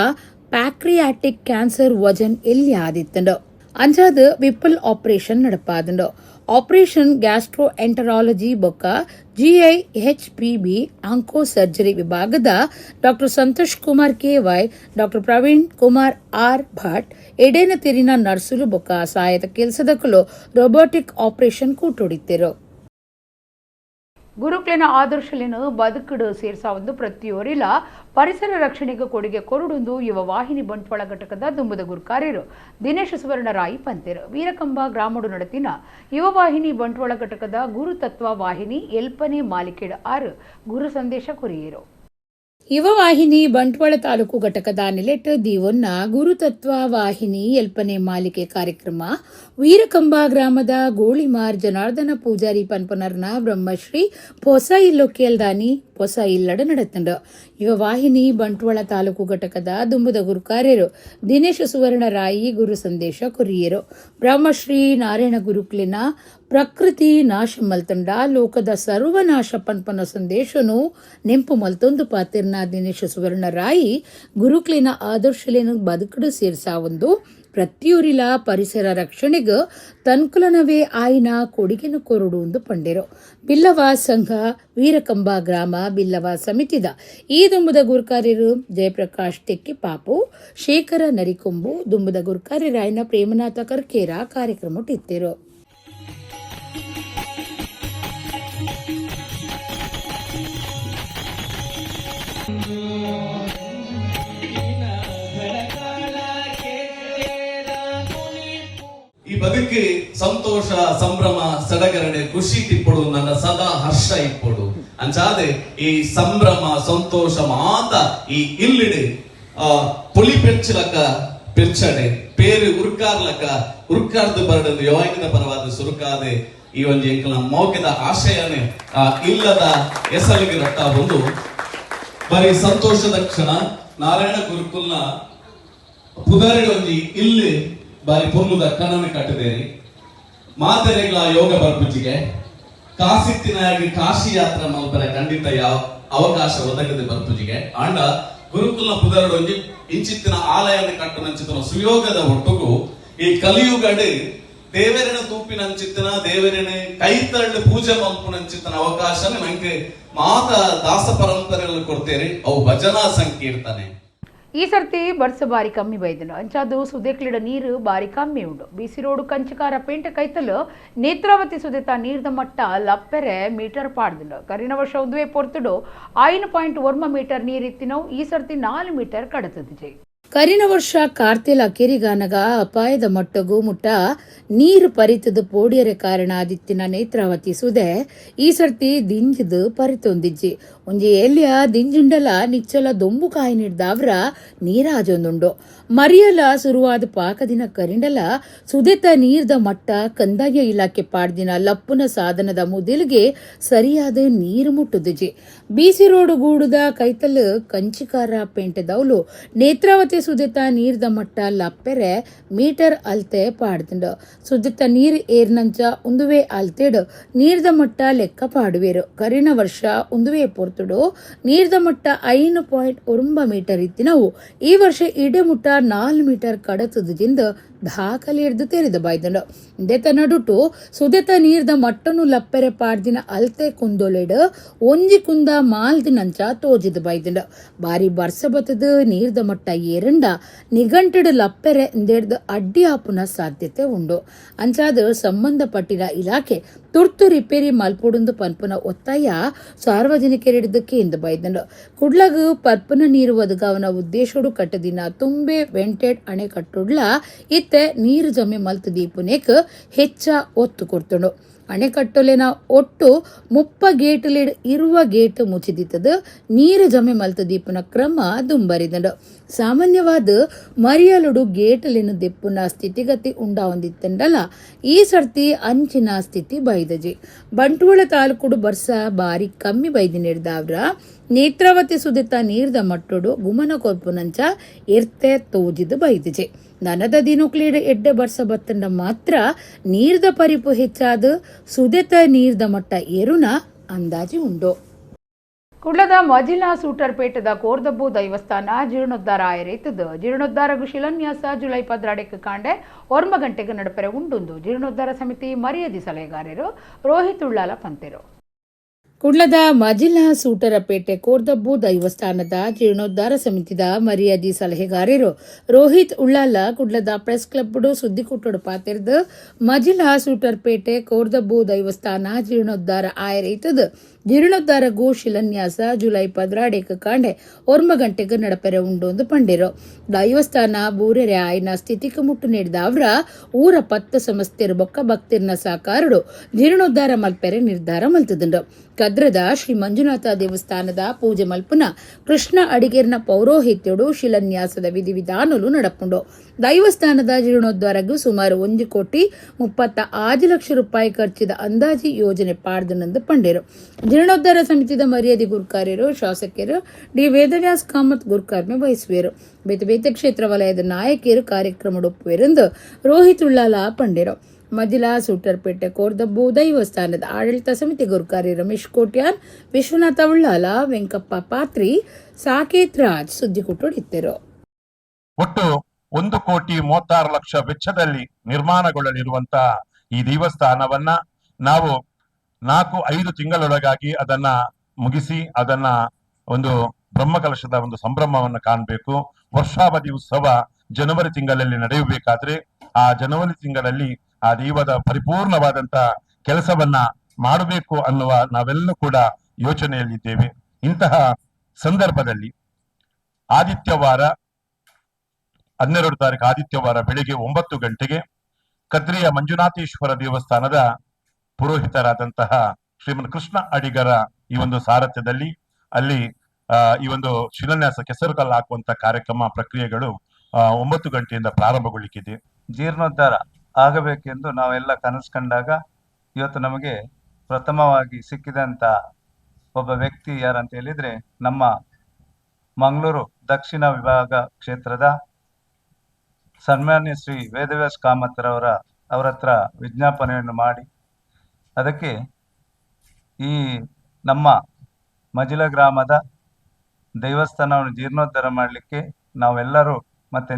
ಪ್ಯಾಕ್ರಿಯಾಟಿಕ್ ಕ್ಯಾನ್ಸರ್ ವಜನ್ ಎಲ್ಲಿ ಆದಿತ್ತಂಡ. ಅಂಚಾದ ವಿಪ್ಪಲ್ ಆಪರೇಷನ್ ನಡಪಾದಂಡ. ಆಪರೇಷನ್ ಗ್ಯಾಸ್ಟ್ರೋ ಎಂಟರಾಲಜಿ ಬೊಕ್ಕ GIHPB ಆಂಕೋ ಸರ್ಜರಿ ವಿಭಾಗದ doctor Santosh Kumar KY, doctor Praveen Kumar R Bhat ಎಡೇನ ತಿರಿನ ನರ್ಸುಲು ಬೊಕ್ಕ ಸಹಾಯಕ ಕೆಲಸದಕಲು ರೋಬೋಟಿಕ್ ಆಪರೇಷನ್ ಕೂಟೊಡಿತ್ತರು. ಗುರುಕ್ಲಿನ ಆದರ್ಶಲಿನ ಬದುಕಡು ಸೇರ್ಸಾವೊಂದು ಪ್ರತಿಯೊರಿಲ ಪರಿಸರ ರಕ್ಷಣೆಗೆ ಕೊಡುಗೆ ಕೊರಡೊಂದು ಯುವ ವಾಹಿನಿ ಬಂಟ್ವಾಳ ಘಟಕದ ದುಂಬದ ಗುರುಕಾರ್ಯರು ದಿನೇಶ್ ಸುವರ್ಣರಾಯಿ ಪಂತೆರು ವೀರಕಂಬ ಗ್ರಾಮಡು ನಡತಿನ ಯುವ ವಾಹಿನಿ ಬಂಟ್ವಾಳ ಘಟಕದ ಗುರು ತತ್ವ ವಾಹಿನಿ ಎಲ್ಪನೆ ಮಾಲಿಕೆಡ್ 6 ಗುರು ಸಂದೇಶ ಕೊರಿಯರು. ಯುವ ವಾಹಿನಿ ಬಂಟ್ವಾಳ ತಾಲೂಕು ಘಟಕದ ನೆಲೆಟ್ ದಿವೊನ್ನ ಗುರುತತ್ವ ವಾಹಿನಿ ಎಲ್ಪನೆ ಮಾಲಿಕೆ ಕಾರ್ಯಕ್ರಮ ವೀರಕಂಬ ಗ್ರಾಮದ ಗೋಳಿಮಾರ್ ಜನಾರ್ದನ ಪೂಜಾರಿ ಪನ್ಪನರ್ನ ಬ್ರಹ್ಮಶ್ರೀ ಪೊಸ ಇಲ್ಲೊಕ್ಕೆಲ್ದಾನಿ ಪೊಸ ಇಲ್ಲಡ ನಡೆತಂಡ. ಯುವ ವಾಹಿನಿ ಬಂಟ್ವಾಳ ತಾಲೂಕು ಘಟಕದ ದುಂಬದ ಗುರುಕಾರ್ಯರು ದಿನೇಶ್ ಸುವರ್ಣರಾಯಿ ಗುರು ಸಂದೇಶ ಕೊರಿಯರು. ಬ್ರಹ್ಮಶ್ರೀ ನಾರಾಯಣ ಗುರುಕ್ಲಿನ ಪ್ರಕೃತಿ ನಾಶ ಮಲ್ತಂಡ ಲೋಕದ ಸರ್ವನಾಶ ಪನ್ಪನ ಸಂದೇಶನು ನೆಂಪು ಮಲ್ತೊಂದು ಪಾತಿರ್ನ ದಿನೇಶ್ ಸುವರ್ಣರಾಯಿ ಗುರುಕ್ಲಿನ ಆದರ್ಶಲೇನು ಬದುಕಡು ಸೇರ್ಸಾವೊಂದು ಪ್ರತಿಯೊರಿಲ ಪರಿಸರ ರಕ್ಷಣೆಗೆ ತನ್ಕುಲನವೇ ಆಯ್ನ ಕೊಡುಗೆನು ಕೊರಡುಂದು ಪಂಡೆರು. ಬಿಲ್ಲವ ಸಂಘ ವೀರಕಂಬ ಗ್ರಾಮ ಬಿಲ್ಲವ ಸಮಿತಿದ ಈ ದುಂಬದ ಗುರುಕಾರ್ಯರು ಜಯಪ್ರಕಾಶ್ ತೆಕ್ಕಿ ಪಾಪು, ಶೇಖರ ನರಿಕೊಂಬು, ದುಂಬದ ಗುರುಕಾರ್ಯರಾಯನ ಪ್ರೇಮನಾಥ ಕರ್ಕೇರ ಕಾರ್ಯಕ್ರಮ ಇತ್ತಿರು. ಈ ಬದುಕು ಸಂತೋಷ ಸಂಭ್ರಮ ಸಡಗರಣೆ ಖುಷಿ ತಿಪ್ಪಡು ನನ್ನ ಸದಾ ಹರ್ಷ ಇಪ್ಪಡು ಅಂಚಾದೆ ಈ ಸಂಭ್ರಮ ಸಂತೋಷ ಮಾತ ಈ ಇಲ್ಲಿಡೆ ಪುಲಿ ಪೆಚ್ಚಲಕ ಪೆಚ್ಚಡೆ ಪೇರು ಉರ್ಕಾರ್ಲಕ ಉರ್ಕಾರ್ದು ಬರಡನ್ನು ಯವಾಂಗಿದ ಪರವಾದ ಸುರುಕಾದೆ ಈ ಒಂದು ಎಂಕಲ ಮೌಕ್ಯದ ಆಶಯನೇ ಇಲ್ಲದ ಎಸಲಿಗೆ ರಟ್ಟ ಬಂದು ಬರೀ ಸಂತೋಷದ ಕ್ಷಣ ನಾರಾಯಣ ಗುರುಕುಲ್ನ ಪುದರಡಿ ಒಂಜಿ ಇಲ್ಲಿ ಬಾರಿ ಪೊರ್ಲುದ ಕಣ್ಣನ್ನು ಕಟ್ಟಿದೇರಿ ಮಾತೆರೆಗಳ ಯೋಗ ಬರ್ಪುಜಿಗೆ ಕಾಸಿತ್ತಿನಾಗಿ ಕಾಶಿ ಯಾತ್ರಾ ಮಲ್ಪರೆ ಖಂಡಿತ ಯಾವ ಅವಕಾಶ ಒದಗದೆ ಬರ್ಪುಜಿಗೆ ಅಂಡ ಗುರುಕುಲ್ನ ಪುದರಡು ಒಂಜಿ ಇಂಚಿತ್ತಿನ ಆಲಯವನ್ನು ಕಟ್ಟುನಂಚಿತ್ತಿನ ಸುಯೋಗದ ಒಟ್ಟುಗೂ ಈ ಕಲಿಯುಗಡೆ ದೇವರಿನ ತೂಪಿನಂಚಿತ್ತಿನ ದೇವರಿನ ಕೈತಳ್ಳು ಪೂಜೆ ಮಲ್ಪುನಂಚಿತ್ತಿನ ಅವಕಾಶ ನಂಗೆ ಮಾತ ದಾಸ ಪರಂಪರೆಗಳು ಕೊಡ್ತೇರಿ ಅವು ಭಜನಾ ಸಂಕೀರ್ತನೆ ಈ ಸರ್ತಿ ಬರ್ಸ ಬಾರಿ ಕಮ್ಮಿ ಬೈದನು ಅಂಚಾದು ಸುದೇಕ್ಲಿಡ ನೀರು ಬಾರಿ ಕಮ್ಮಿ ಉಂಡು ಬಿಸಿ ರೋಡು ಕಂಚಕಾರ ಪೇಂಟ ಕೈತಲು ನೇತ್ರಾವತಿ ಸುದೇತ ನೀರ್ದ ಮಟ್ಟ ಲಪ್ಪೆರೆ ಮೀಟರ್ ಪಾಡ್ದಿಲ್ಲ ಕರಿನ ವರ್ಷ ಉದ್ವೆ ಪೊರ್ತುಡು 5.1 ಮೀಟರ್ ನೀರಿತ್ತಿನವು ಈ ಸರ್ತಿ 4 ಮೀಟರ್ ಕಡತದಿಜೆ ಕರಿನ ವರ್ಷ ಕಾರ್ತೆಲ ಕೆರಿಗಾನಗ ಅಪಾಯದ ಮಟ್ಟಗೂ ಮುಟ್ಟ ನೀರು ಪರಿತದ ಪೋಡಿಯರೆ ಕಾರಣ ಆದಿತ್ತಿನ ನೇತ್ರಾವತಿ ಸುದೆ ಈ ಸರ್ತಿ ದಿಂಜದು ಪರಿತೊಂದಿಜ್ಜಿ ಒಂಜಿ ಎಲ್ಯ ದಿಂಜುಂಡಲ ನಿಚ್ಚಲ ದೊಂಬು ಕಾಯಿ ನಿಡ್ದಾವ್ರ ನೀರಾಜೊಂದುಂಡು ಮರಿಯಲ ಶುರುವಾದ ಪಾಕದಿನ ಕರಿಂಡಲ ಸುದೆತ ನೀರ್ದ ಮಟ್ಟ ಕಂದಾಯ ಇಲಾಖೆ ಪಾಡ್ದಿನ ಲಪ್ಪುನ ಸಾಧನದ ಮುದಿಲ್ಗೆ ಸರಿಯಾದ ನೀರು ಮುಟ್ಟುದಿಜಿ ಬಿಸಿ ರೋಡು ಗೂಡುದ ಕೈತಲ್ ಕಂಚಿಕಾರ ಪೇಂಟದವ್ಲು ನೇತ್ರಾವತಿ ಸುದೆತ ನೀರ್ದ ಮಟ್ಟ ಲಪ್ಪೆರೆ ಮೀಟರ್ ಅಲ್ತೆ ಪಾಡ್ದಿಂಡು ಸುದೆತ ನೀರು ಏರ್ನಂಚ ಉಂದುವೆ ಅಲ್ತೆಡು ನೀರ್ದ ಮಟ್ಟ ಲೆಕ್ಕ ಪಾಡುವೆರು ಕರಿನ ವರ್ಷ ಉಂದುವೆ ಪೊರ್ತುಡು ನೀರ್ದ ಮಟ್ಟ 5.1 ಮೀಟರ್ ಇತ್ತಿನವು ಈ ವರ್ಷ ಇಡೆ ಮುಟ್ಟ 4 ಮೀಟರ್ ಕಡತದಿಂದ ದಾಖಲೆ ಹಿಡಿದು ತೆರೆದ ಬಾಯ್ದಂಡು ಇಂದೆತ ನಡುಟು ಸುದೆತ ನೀರ್ದ ಮಟ್ಟನು ಲಪ್ಪೆರೆ ಪಾಡ್ದಿನ ಅಲ್ತೆ ಕುಂದೊಲೆಡು ಒಂಜಿ ಕುಂದ ಮಾಲ್ದಿನಂಚ ತೋಜಿದ ಬಾಯ್ದಂಡು ಬಾರಿ ಬರ್ಸ ಬತ್ತದ ನೀರ್ದ ಮಟ್ಟ ಏರಂಡ ನಿಘಂಟಡು ಲಪ್ಪೆರೆ ಇಂದೆಡ್ದು ಅಡ್ಡಿ ಆಪುನ ಸಾಧ್ಯತೆ ಉಂಡು ಅಂಚಾದ ಸಂಬಂಧಪಟ್ಟಿನ ಇಲಾಖೆ ತುರ್ತು ರಿಪೇರಿ ಮಲ್ಪೊಡುಂದು ಪನ್ಪುನ ಒತ್ತಾಯ ಸಾರ್ವಜನಿಕರಿಡಿದಕ್ಕೆ ಇಂದು ಬೈದಂಡು ಕುಡ್ಲಗು ಪರ್ಪುನ ನೀರು ಒದಗಾವನ ಉದ್ದೇಶಡು ಕಟ್ಟದಿನ ತುಂಬೆ ವೆಂಟೆಡ್ ಅಣೆಕಟ್ಟುಡ್ಲ ಇತ್ತೆ ನೀರು ಜಮೆ ಮಲ್ತು ದೀಪುನೇಕ್ ಹೆಚ್ಚ ಒತ್ತು ಕೊಡ್ತುಂಡು ಅಣೆಕಟ್ಟೊಲೆನ ಒಟ್ಟು 30 ಗೇಟುಲಿಡ್ ಇರುವ ಗೇಟ್ ಮುಚ್ಚಿದಿತ್ತದು ನೀರು ಜಮೆ ಮಲ್ತು ದೀಪುನ ಕ್ರಮ ದುಂಬರಿದಂಡು ಸಾಮಾನ್ಯವಾದ ಮರಿಯಲುಡು ಗೇಟಲಿನ ದೆಪ್ಪುನ ಸ್ಥಿತಿಗತಿ ಉಂಡಾವಂದಿತ್ತಂಡಲ ಈ ಸರ್ತಿ ಅಂಚಿನ ಸ್ಥಿತಿ ಬೈದಜಿ ಬಂಟ್ವಾಳ ತಾಲೂಕುಡು ಬರ್ಸ ಬಾರಿ ಕಮ್ಮಿ ಬೈದಿ ನೀಡ್ದಾವ್ರ ನೇತ್ರಾವತಿ ಸುದೆತ ನೀರ್ದ ಮಟ್ಟುಡು ಗುಮನ ಕೊರ್ಪುನಂಚ ಎರ್ತೆ ತೋಜಿದು ಬೈದಿಜೆ ನನದ ದಿನುಕ್ಲೀಡ ಎಡ್ಡೆ ಬರ್ಸ ಬತ್ತಂಡ ಮಾತ್ರ ನೀರ್ದ ಪರಿಪು ಹೆಚ್ಚಾದ ಸುದೆತ ನೀರ್ದ ಮಟ್ಟ ಏರುನ ಅಂದಾಜಿ ಉಂಡು ಕುಡ್ಲದ ಮಜಿಲಾ ಸೂಟರ್ಪೇಟದ ಕೋರ್ದಬ್ಬು ದೈವಸ್ಥಾನ ಜೀರ್ಣೋದ್ಧಾರ ಆಯರೈತದು ಜೀರ್ಣೋದ್ಧಾರಗೂ ಶಿಲಾನ್ಯಾಸ ಜುಲೈ 12 ಕಾಂಡೆ 1 ಗಂಟೆಗೆ ನಡಪೆರೆ ಉಂಡುಂದು ಜೀರ್ಣೋದ್ಧಾರ ಸಮಿತಿ ಮರ್ಯಾದಿ ಸಲಹೆಗಾರರು ರೋಹಿತ್ ಉಳ್ಳಾಲ ಪಂತೆರು ಕುಡ್ಲದ ಮಜಿಲಾ ಸೂಟರಪೇಟೆ ಕೋರ್ದಬ್ಬು ದೈವಸ್ಥಾನದ ಜೀರ್ಣೋದ್ಧಾರ ಸಮಿತಿದ ಮರ್ಯಾದಿ ಸಲಹೆಗಾರರು ರೋಹಿತ್ ಉಳ್ಳಾಲ ಕುಡ್ಲದ ಪ್ರೆಸ್ ಕ್ಲಬ್ಡು ಸುದ್ದಿ ಕೊಟ್ಟಡು ಪಾತಿರ್ದು ಮಜಿಲಾ ಸೂಟರ್ಪೇಟೆ ಕೋರ್ದಬ್ಬು ದೈವಸ್ಥಾನ ಜೀರ್ಣೋದ್ಧಾರ ಆಯರೈತದು ಜೀರ್ಣೋದ್ಧಾರಗೂ ಶಿಲಾನ್ಯಾಸ ಜುಲೈ 12 ಕಾಂಡೆ 1 ಗಂಟೆಗೆ ನಡಪೆರೆ ಉಂಡೊಂದು ಪಂಡಿರು ದೈವಸ್ಥಾನ ಬೂರೆರೆ ಆಯ್ನ ಸ್ಥಿತಿಗೆ ಮುಟ್ಟು ನೀಡಿದವ್ರ ಊರ 10 ಸಂಸ್ಥೆರು ಬೊಕ್ಕ ಭಕ್ತಿರ್ನ ಸಾಕಾರಡು ಜೀರ್ಣೋದ್ಧಾರ ಮಲ್ಪೆರೆ ನಿರ್ಧಾರ ಮಲ್ತದುಂಡು ಕದ್ರದ ಶ್ರೀ ಮಂಜುನಾಥ ದೇವಸ್ಥಾನದ ಪೂಜೆ ಮಲ್ಪುನ ಕೃಷ್ಣ ಅಡಿಗೇರ್ನ ಪೌರೋಹಿತ್ಯಡು ಶಿಲಾನ್ಯಾಸದ ವಿಧಿವಿಧಾನಲು ನಡಪುಂಡು ದೈವಸ್ಥಾನದ ಜೀರ್ಣೋದ್ಧಾರಗೂ ಸುಮಾರು 1,35 ಲಕ್ಷ ರೂಪಾಯಿ ಖರ್ಚಿದ ಅಂದಾಜಿ ಯೋಜನೆ ಪಾಡ್ದನಂದು ಪಂಡೇರು ಜೀರ್ಣೋದ್ಧಾರ ಸಮಿತಿದ ಮರ್ಯಾದಿ ಗುರುಕಾರ್ಯರು ಶಾಸಕರು ಡಿ ವೇದವ್ಯಾಸ್ ಕಾಮತ್ ಗುರುಕಾರ್ಮೆ ವಹಿಸುವರು ಬೇತೆ ಬೇತೆ ಕ್ಷೇತ್ರ ವಲಯದ ನಾಯಕಿಯರು ಕಾರ್ಯಕ್ರಮ ಒಪ್ಪುವೆರೆಂದು ರೋಹಿತ್ ಉಳ್ಳಾಲ ಪಂಡೇರು ಮಜಿಲಾ ಸೂಟರ್ಪೇಟೆ ಕೋರ್ದಬ್ಬು ದೈವಸ್ಥಾನದ ಆಡಳಿತ ಸಮಿತಿ ಗುರುಕಾರ್ಯ ರಮೇಶ್ ಕೋಟ್ಯಾನ್ ವಿಶ್ವನಾಥ ಉಳ್ಳಾಲ ವೆಂಕಪ್ಪ ಪಾತ್ರಿ ಸಾಕೇತ್ ರಾಜ್ ಸುದ್ದಿ ಕೊಟ್ಟೊಡಿತ್ತರು ಒಟ್ಟು 1,36 ಲಕ್ಷ ವೆಚ್ಚದಲ್ಲಿ ನಿರ್ಮಾಣಗೊಳ್ಳಲಿರುವಂತಹ ಈ ದೇವಸ್ಥಾನವನ್ನ ನಾವು 4-5 ತಿಂಗಳೊಳಗಾಗಿ ಅದನ್ನ ಮುಗಿಸಿ ಅದನ್ನ ಒಂದು ಬ್ರಹ್ಮಕಲಶದ ಒಂದು ಸಂಭ್ರಮವನ್ನು ಕಾಣಬೇಕು. ವರ್ಷಾವಧಿ ಉತ್ಸವ ಜನವರಿ ತಿಂಗಳಲ್ಲಿ ನಡೆಯಬೇಕಾದ್ರೆ ಆ ಜನವರಿ ತಿಂಗಳಲ್ಲಿ ಆ ದೈವದ ಪರಿಪೂರ್ಣವಾದಂತ ಕೆಲಸವನ್ನ ಮಾಡಬೇಕು ಅನ್ನುವ ನಾವೆಲ್ಲ ಕೂಡ ಯೋಚನೆಯಲ್ಲಿದ್ದೇವೆ. ಇಂತಹ ಸಂದರ್ಭದಲ್ಲಿ ಆದಿತ್ಯವಾರ 12 ತಾರೀಕು ಆದಿತ್ಯವಾರ ಬೆಳಿಗ್ಗೆ 9 ಗಂಟೆಗೆ ಕದ್ರಿಯ ಮಂಜುನಾಥೇಶ್ವರ ದೇವಸ್ಥಾನದ ಪುರೋಹಿತರಾದಂತಹ ಶ್ರೀಮನ್ ಕೃಷ್ಣ ಅಡಿಗರ ಈ ಒಂದು ಸಾರಥ್ಯದಲ್ಲಿ ಅಲ್ಲಿ ಈ ಒಂದು ಶಿಲಾನ್ಯಾಸ ಕೆಸರುಕಲ್ಲು ಹಾಕುವಂತ ಕಾರ್ಯಕ್ರಮ ಪ್ರಕ್ರಿಯೆಗಳು 9 ಗಂಟೆಯಿಂದ ಪ್ರಾರಂಭಗೊಳ್ಳಿಕ್ಕಿದೆ. ಜೀರ್ಣೋದ್ಧಾರ ಆಗಬೇಕೆಂದು ನಾವೆಲ್ಲ ಕನಸು ಕಂಡಾಗ ಇವತ್ತು ನಮಗೆ ಪ್ರಥಮವಾಗಿ ಸಿಕ್ಕಿದಂತ ಒಬ್ಬ ವ್ಯಕ್ತಿ ಯಾರಂತ ಹೇಳಿದ್ರೆ ನಮ್ಮ ಮಂಗಳೂರು ದಕ್ಷಿಣ ವಿಭಾಗ ಕ್ಷೇತ್ರದ ಸನ್ಮಾನ್ಯ ಶ್ರೀ ವೇದವ್ಯಾಸ್ ಕಾಮತ್ರವರ ಅವರ ಹತ್ರ ವಿಜ್ಞಾಪನೆಯನ್ನು ಮಾಡಿ ಅದಕ್ಕೆ ಈ ನಮ್ಮ ಮಜಿಲ ಗ್ರಾಮದ ದೇವಸ್ಥಾನವನ್ನು ಜೀರ್ಣೋದ್ಧಾರ ಮಾಡಲಿಕ್ಕೆ ನಾವೆಲ್ಲರೂ ಮತ್ತೆ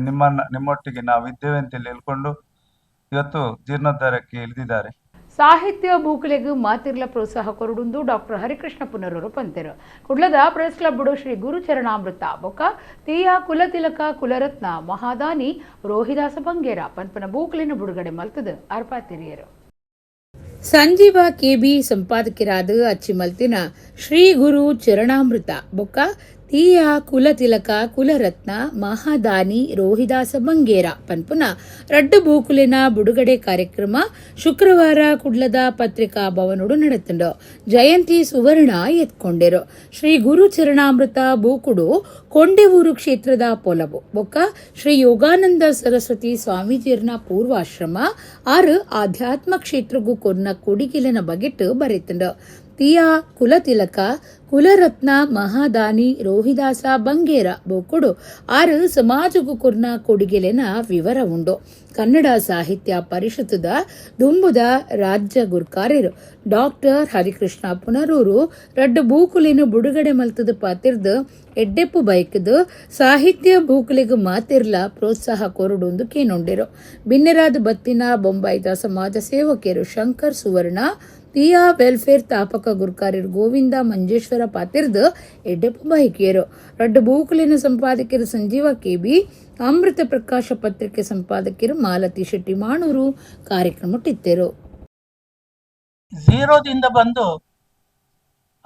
ನಿಮ್ಮೊಟ್ಟಿಗೆ ನಾವು ಇದ್ದೇವೆ ಅಂತ ಹೇಳ್ಕೊಂಡು ಇವತ್ತು ಜೀರ್ಣೋದ್ಧಾರಕ್ಕೆ ಇಳಿದಿದ್ದಾರೆ. ಸಾಹಿತ್ಯ ಬೂಕಲೆಗ್ ಮಾತಿರ್ಲ ಪ್ರೋತ್ಸಾಹ ಕೊರಡುಂದು ಡಾಕ್ಟರ್ ಹರಿಕೃಷ್ಣ ಪುನರೂರು ಪಂತೆರು ಕುಡ್ಲದ ಪ್ರೆಸ್ ಕ್ಲಬ್ ಶ್ರೀ ಗುರುಚರಣಾಮೃತ ಬೊಕ್ಕ ತೀಯ ಕುಲತಿಲಕ ಕುಲರತ್ನ ಮಹಾದಾನಿ ರೋಹಿದಾಸ ಬಂಗೇರ ಪನ್ಪನ ಬೂಕಲಿನ ಬಿಡುಗಡೆ ಮಲ್ತದ ಅರ್ಪಾತಿರಿಯರು. ಸಂಜೀವ ಕೆಬಿ ಸಂಪಾದಕರಾದ ಅಚ್ಚಿ ಮಲ್ತಿನ ಶ್ರೀ ಗುರು ಚರಣಾಮೃತ ಬೊಕ್ಕ ತೀಯ ಕುಲತಿಲಕ ಕುಲರತ್ನ ಮಹಾದಾನಿ ರೋಹಿದಾಸ ಬಂಗೇರ ಪನ್ಪುನ ರಡ್ಡು ಬೂಕುಲಿನ ಬಿಡುಗಡೆ ಕಾರ್ಯಕ್ರಮ ಶುಕ್ರವಾರ ಕುಡ್ಲದ ಪತ್ರಿಕಾ ಭವನೋಡು ನಡೆತಂಡು ಜಯಂತಿ ಸುವರ್ಣ ಎತ್ಕೊಂಡಿರು. ಶ್ರೀ ಗುರು ಚರಣಾಮೃತ ಬೂಕುಡು ಕೊಂಡೆವೂರು ಕ್ಷೇತ್ರದ ಪೊಲಬು ಬೊಕ್ಕ ಶ್ರೀ ಯೋಗಾನಂದ ಸರಸ್ವತಿ ಸ್ವಾಮೀಜಿಯರ್ನ ಪೂರ್ವಾಶ್ರಮ ಆರು ಆಧ್ಯಾತ್ಮ ಕ್ಷೇತ್ರಗೂ ಕೊನ್ನ ಕೊಡಿಗಿಲಿನ ಬಗೆಟ್ ಬರೆತಂಡು. ತೀಯ ಕುಲತಿಲಕ ಕುಲರತ್ನ ಮಹಾದಾನಿ ರೋಹಿದಾಸ ಬಂಗೇರ ಬೋಕೊಡು ಆರು ಸಮಾಜಗೂ ಕೊರ್ನ ಕೊಡುಗೆಲೆನ ವಿವರ ಉಂಡು. ಕನ್ನಡ ಸಾಹಿತ್ಯ ಪರಿಷತ್ತದ ದುಂಬುದ ರಾಜ್ಯ ಗುರ್ಕಾರ್ಯರು ಡಾಕ್ಟರ್ ಹರಿಕೃಷ್ಣ ಪುನರೂರು ರಡ್ಡು ಬೂಕುಲಿನ ಬಿಡುಗಡೆ ಮಲ್ತದ ಪಾತಿರ್ದು ಎಡ್ಡೆಪ್ಪು ಬೈಕದು ಸಾಹಿತ್ಯ ಬೂಕುಲಿಗೆ ಮಾತಿರ್ಲ ಪ್ರೋತ್ಸಾಹ ಕೊರಡೊಂದು ಕೇನೊಂಡಿರು. ಬಿನ್ನೆರಾದ ಬತ್ತಿನ ಬೊಂಬಾಯಿದ ಸಮಾಜ ಸೇವಕಿಯರು ಶಂಕರ್ ಸುವರ್ಣ ತೀಯ ವೆಲ್ಫೇರ್ ತಾಪಕ ಗುರ್ಕಾರ್ಯರು ಗೋವಿಂದ ಮಂಜೇಶ್ವರ ಪಾತಿರ್ದು ಎಡ್ಡೆಪ್ಪು ಬೈಕಿಯರು. ರಡ್ಡು ಬೂಕುಲಿನ ಸಂಪಾದಕರು ಸಂಜೀವ ಕೆಬಿ ಅಮೃತ ಪ್ರಕಾಶ ಪತ್ರಿಕೆ ಸಂಪಾದಕರು ಮಾಲತಿ ಶೆಟ್ಟಿ ಮಾಣೂರು ಕಾರ್ಯಕ್ರಮಟ್ಟಿದ್ದರು. ಝೀರೋದಿಂದ ಬಂದು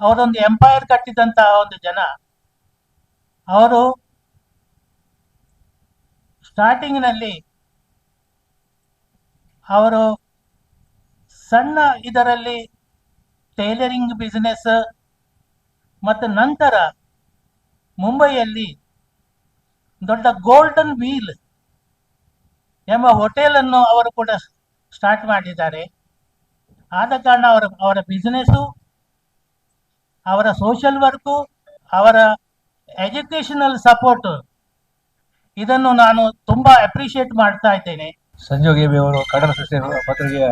ಅವರೊಂದು ಎಂಪೈರ್ ಕಟ್ಟಿದಂತಹ ಒಂದು ಜನ. ಅವರು ಸ್ಟಾರ್ಟಿಂಗ್ನಲ್ಲಿ ಅವರು ಸಣ್ಣ ಇದರಲ್ಲಿ ಟೈಲರಿಂಗ್ ಬಿಸ್ನೆಸ್ ಮತ್ತು ನಂತರ ಮುಂಬೈಯಲ್ಲಿ ದೊಡ್ಡ ಗೋಲ್ಡನ್ ವೀಲ್ ಎಂಬ ಹೋಟೆಲನ್ನು ಅವರು ಕೂಡ ಸ್ಟಾರ್ಟ್ ಮಾಡಿದ್ದಾರೆ. ಆದ ಕಾರಣ ಅವರ ಬಿಸ್ನೆಸ್ಸು, ಅವರ ಸೋಷಿಯಲ್ ವರ್ಕು, ಅವರ ಎಜುಕೇಷನಲ್ ಸಪೋರ್ಟ್ ಇದನ್ನು ನಾನು ತುಂಬ ಅಪ್ರಿಷಿಯೇಟ್ ಮಾಡ್ತಾ ಇದ್ದೇನೆ. ಸಂಜೀವ್ ಕೆಬಿ ಅವರು ಕನ್ನಡ ಸಸ್ಯ ಪತ್ರಿಕೆಯ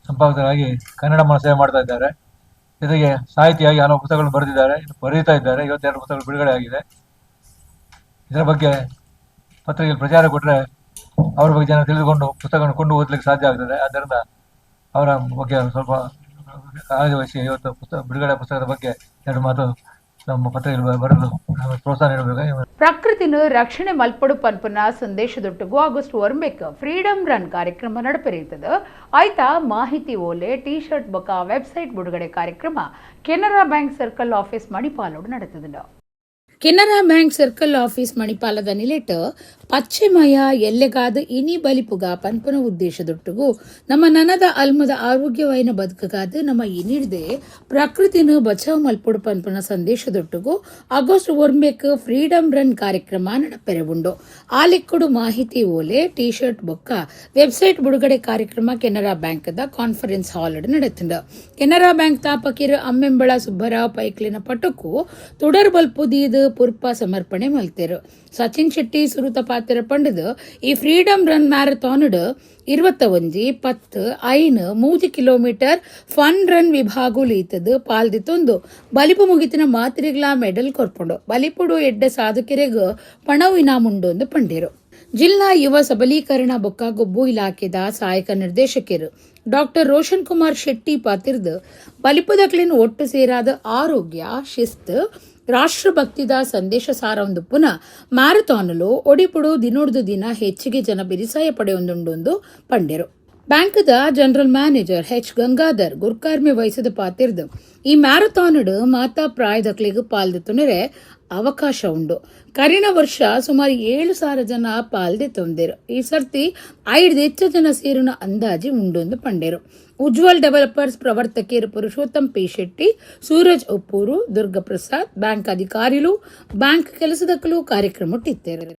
ಸಂಪಾದಕರಾಗಿ ಕನ್ನಡ ಸೇವೆ ಮಾಡ್ತಾ ಇದ್ದಾರೆ. ಜೊತೆಗೆ ಸಾಹಿತಿಯಾಗಿ ಹಲವು ಪುಸ್ತಕಗಳು ಬರೆದಿದ್ದಾರೆ, ಬರೀತಾ ಇದ್ದಾರೆ. 22 ಪುಸ್ತಕಗಳು ಬಿಡುಗಡೆ ಆಗಿದೆ. ಇದರ ಬಗ್ಗೆ ಪತ್ರಿಕೆಯಲ್ಲಿ ಪ್ರಚಾರ ಕೊಟ್ಟರೆ ಅವ್ರ ಬಗ್ಗೆ ಜನ ತಿಳಿದುಕೊಂಡು ಪುಸ್ತಕವನ್ನು ಕೊಂಡು ಓದಲಿಕ್ಕೆ ಸಾಧ್ಯ ಆಗ್ತದೆ. ಆದ್ದರಿಂದ ಅವರ ಬಗ್ಗೆ ಸ್ವಲ್ಪ ಕಾಳಜಿ ವಹಿಸಿ ಇವತ್ತು ಬಿಡುಗಡೆ ಪುಸ್ತಕದ ಬಗ್ಗೆ 2 ಮಾತು ನಮ್ಮ ಪತ್ರಿಕೆಯಲ್ಲಿ ಬರೆದು ಪ್ರೋತ್ಸಾಹ ನೀಡಬೇಕು. ಪ್ರಕೃತಿನ ರಕ್ಷಣೆ ಮಲ್ಪಡು ಪನ್ಪನ ಸಂದೇಶದೊಟ್ಟಿಗೂ ಆಗಸ್ಟ್ 1 ಫ್ರೀಡಮ್ ರನ್ ಕಾರ್ಯಕ್ರಮ ನಡಪೆರೀತದ ಆಯ್ತಾ ಮಾಹಿತಿ ಓಲೆ ಟಿ ಶರ್ಟ್ ಬೊಕ್ಕ ವೆಬ್ಸೈಟ್ ಬಿಡುಗಡೆ ಕಾರ್ಯಕ್ರಮ ಕೆನರಾ ಬ್ಯಾಂಕ್ ಸರ್ಕಲ್ ಆಫೀಸ್ ಮಣಿಪಾಲೋಡು ನಡೆತದ. ಕೆನರಾ ಬ್ಯಾಂಕ್ ಸರ್ಕಲ್ ಆಫೀಸ್ ಮಣಿಪಾಲದ ನಿಲೆಟ್ ಪಚ್ಚೆಮಯ ಎಲ್ಲೆಗಾದ ಇನಿ ಬಲಿಪುಗ ಪನ್ಪನ ಉದ್ದೇಶದೊಟ್ಟಿಗೂ ನಮ್ಮ ನನದ ಅಲ್ಮದ ಆರೋಗ್ಯವೈನ ಬದುಕಗಾದ ನಮ್ಮ ಇನಿಡ್ದೆ ಪ್ರಕೃತಿನ ಬಚಾವ್ ಮಲ್ಪೊಡು ಪನ್ಪನ ಸಂದೇಶದೊಟ್ಟಿಗೂ ಆಗಸ್ಟ್ 1 ಫ್ರೀಡಮ್ ರನ್ ಕಾರ್ಯಕ್ರಮ ನಡಪೆರವುಂಡು. ಆಲಿಕ್ಕುಡು ಮಾಹಿತಿ ಓಲೆ ಟಿ ಶರ್ಟ್ ಬೊಕ್ಕ ವೆಬ್ಸೈಟ್ ಬಿಡುಗಡೆ ಕಾರ್ಯಕ್ರಮ ಕೆನರಾ ಬ್ಯಾಂಕ್ದ ಕಾನ್ಫರೆನ್ಸ್ ಹಾಲ್ ನಡೆತಂಡ. ಕೆನರಾ ಬ್ಯಾಂಕ್ ತಾಪಕಿರ ಅಮ್ಮೆಂಬಳ ಸುಬ್ಬರಾವ್ ಪೈಕ್ಲಿನ ಪಟಕು ತುಡರ್ ಬಲ್ಪುದೀದ ಪುರ್ಪ ಸಮರ್ಪಣೆ ಮಲ್ತೇರು. ಸಚಿನ್ ಶೆಟ್ಟಿ ಸುರುತ ಪಾತ್ರ ಪಂಡದು ಈ freedom run marathon 21, 10, 5, 3 kilometre fun run ವಿಭಾಗಲು ಈತದು ಪಾಲ್ದಿತ್ತೊಂದು ಬಲಿಪು ಮುಗಿತಿನ ಮಾತ್ರಿಗಳ ಮೆಡಲ್ ಕೊರ್ಪುಂಡು. ಬಲಿಪುಡು ಎಡ್ಡೆ ಸಾಧಕರಿಗೆ ಪಣವು ಇನಾಮುಂಡು ಎಂದು ಪಂಡೇರು. ಜಿಲ್ಲಾ ಯುವ ಸಬಲೀಕರಣ ಬೊಕ್ಕ ಗೊಬ್ಬು ಇಲಾಖೆದ ಸಹಾಯಕ ನಿರ್ದೇಶಕರು ಡಾಕ್ಟರ್ ರೋಷನ್ ಕುಮಾರ್ ಶೆಟ್ಟಿ ಪಾತಿರ್ದು ಬಲಿಪುದಕ್ಲಿನ ಒಟ್ಟು ಸೇರಾದ ಆರೋಗ್ಯ, ಶಿಸ್ತು, ರಾಷ್ಟ್ರಭಕ್ತಿದ ಸಂದೇಶ ಸಾರೊಂದು ಪುನಃ ಮ್ಯಾರಥಾನ್ಲು ಒಡಿಪುಡು ದಿನೋಡ್ದು ದಿನ ಹೆಚ್ಚಿಗೆ ಜನ ಬಿರಿಸಾಯ ಪಡೆಯೊಂದುಂಡು ಪಂಡೆರು. ಬ್ಯಾಂಕ್ದ ಜನರಲ್ ಮ್ಯಾನೇಜರ್ ಎಚ್ ಗಂಗಾಧರ್ ಗುರ್ಕಾರ್ಮೆ ವಹಿಸಿದ ಪಾತಿರ್ದು ಈ ಮ್ಯಾರಥಾನ್ ಮಾತಾ ಪ್ರಾಯದಕ್ಲಿಗೆ ಪಾಲ್ದಿತ್ತುನರೆ ಅವಕಾಶ ಉಂಡು. ಕರಿನ ವರ್ಷ ಸುಮಾರು 7,000 ಜನ ಪಾಲ್ದೆ ತೊಂದಿರು. ಈ ಸರ್ತಿ 5 ಹೆಚ್ಚು ಜನ ಸೇರಿನ ಅಂದಾಜಿ ಉಂಡು ಎಂದು ಪಂಡೇರು. ಉಜ್ವಲ್ ಡೆವಲಪರ್ಸ್ ಪ್ರವರ್ತಕರು ಪುರುಷೋತ್ತಮ್ ಪಿ ಶೆಟ್ಟಿ, ಸೂರಜ್ ಒಪ್ಪೂರು, ದುರ್ಗಪ್ರಸಾದ್, ಬ್ಯಾಂಕ್ ಅಧಿಕಾರಿಗಳು, ಬ್ಯಾಂಕ್ ಕೆಲಸದಕ್ಕೂ ಕಾರ್ಯಕ್ರಮ ಇಟ್ಟಿದ್ದಾರೆ.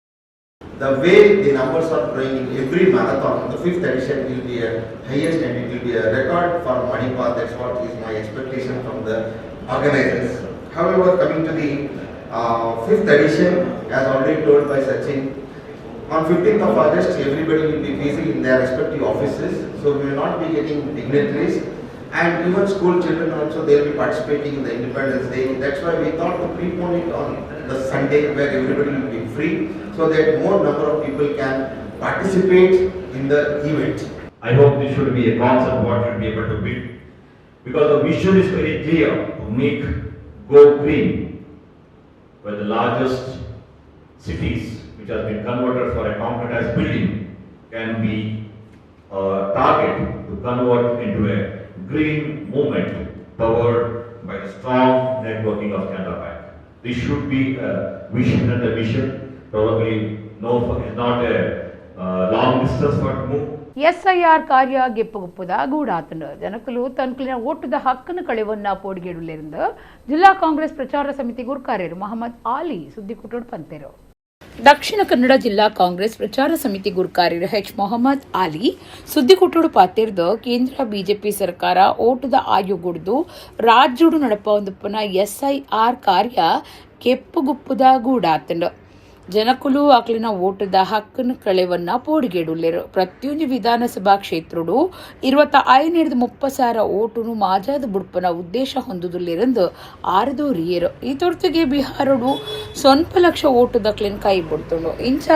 The way the numbers are growing in every marathon, the 5th edition will be a highest and it will be a record for Manipal. That's what is my expectation from the organizers. However, coming to the 5th edition, as already told by Sachin, on 15th of August, everybody will be busy in their respective offices, so we will not be getting dignitaries. And even school children also, they will be participating in the Independence Day. That's why we thought to prepone it on the Sunday where everybody will be free, so that more number of people can participate in the event. I hope this should be a concept what we will be able to build, because the vision is very clear to make Go Green, where the largest cities which has been converted for a concretized building can be target to convert into a green movement powered by the strong networking of Canara Bank. This should be a vision and a mission. Probably it's not a long distance for to move. SIR ಕಾರ್ಯ ಗೆಪ್ಪುಗುಪ್ಪುದ ಗೂಡಾತನು ಜನಕಲು ತನಕಲಿನ ಓಟದ ಹಕ್ಕನ್ನು ಕಳೆವನ್ನ ಪೋಡಿಗೆಡುಲಿರಿಂದ ಜಿಲ್ಲಾ ಕಾಂಗ್ರೆಸ್ ಪ್ರಚಾರ ಸಮಿತಿ ಗುರ್ಕಾರ್ಯರು ಮೊಹಮ್ಮದ್ ಆಲಿ ಸುದ್ದಿಕುಟೋಡ್ ಪಂತೆರು. ದಕ್ಷಿಣ ಕನ್ನಡ ಜಿಲ್ಲಾ ಕಾಂಗ್ರೆಸ್ ಪ್ರಚಾರ ಸಮಿತಿ ಗುರ್ಕಾರ್ಯರು ಮೊಹಮ್ಮದ್ ಆಲಿ ಸುದ್ದಿಕುಟೋಡು ಪಾತಿರ್ದು ಕೇಂದ್ರ ಬಿಜೆಪಿ ಸರ್ಕಾರ ಓಟದ ಆಯೋಗದ್ದು ರಾಜ್ಯೋಡು ನಡಪ ಒಂದುಪ್ಪನ SIR ಕಾರ್ಯ ಕೆಪ್ಪುಗುಪ್ಪುದ ಗೂಡಾತನು ಜನಕುಲು ಅಕ್ಲಿನ ಓಟದ ಹಕ್ಕನ್ನು ಕಳೆವನ್ನ ಪೋಡಿಗೆಡುಲ್ಲೆರು. ಪ್ರತಿಯೊಂದು ವಿಧಾನಸಭಾ ಕ್ಷೇತ್ರಡು 25,30,000 ಓಟುನು ಮಾಜಾದ ಬುಡ್ಪನ ಉದ್ದೇಶ ಹೊಂದುದುಲ್ಲೆರೆಂದು ಆರದೋರಿಯರು. ಈ ತೊರ್ತಿಗೆ ಬಿಹಾರಡು ಸ್ವಲ್ಪ ಲಕ್ಷ ಓಟದಕ್ಲಿನ ಕೈ ಬಿಡ್ತುಂಡು. ಇಂಚ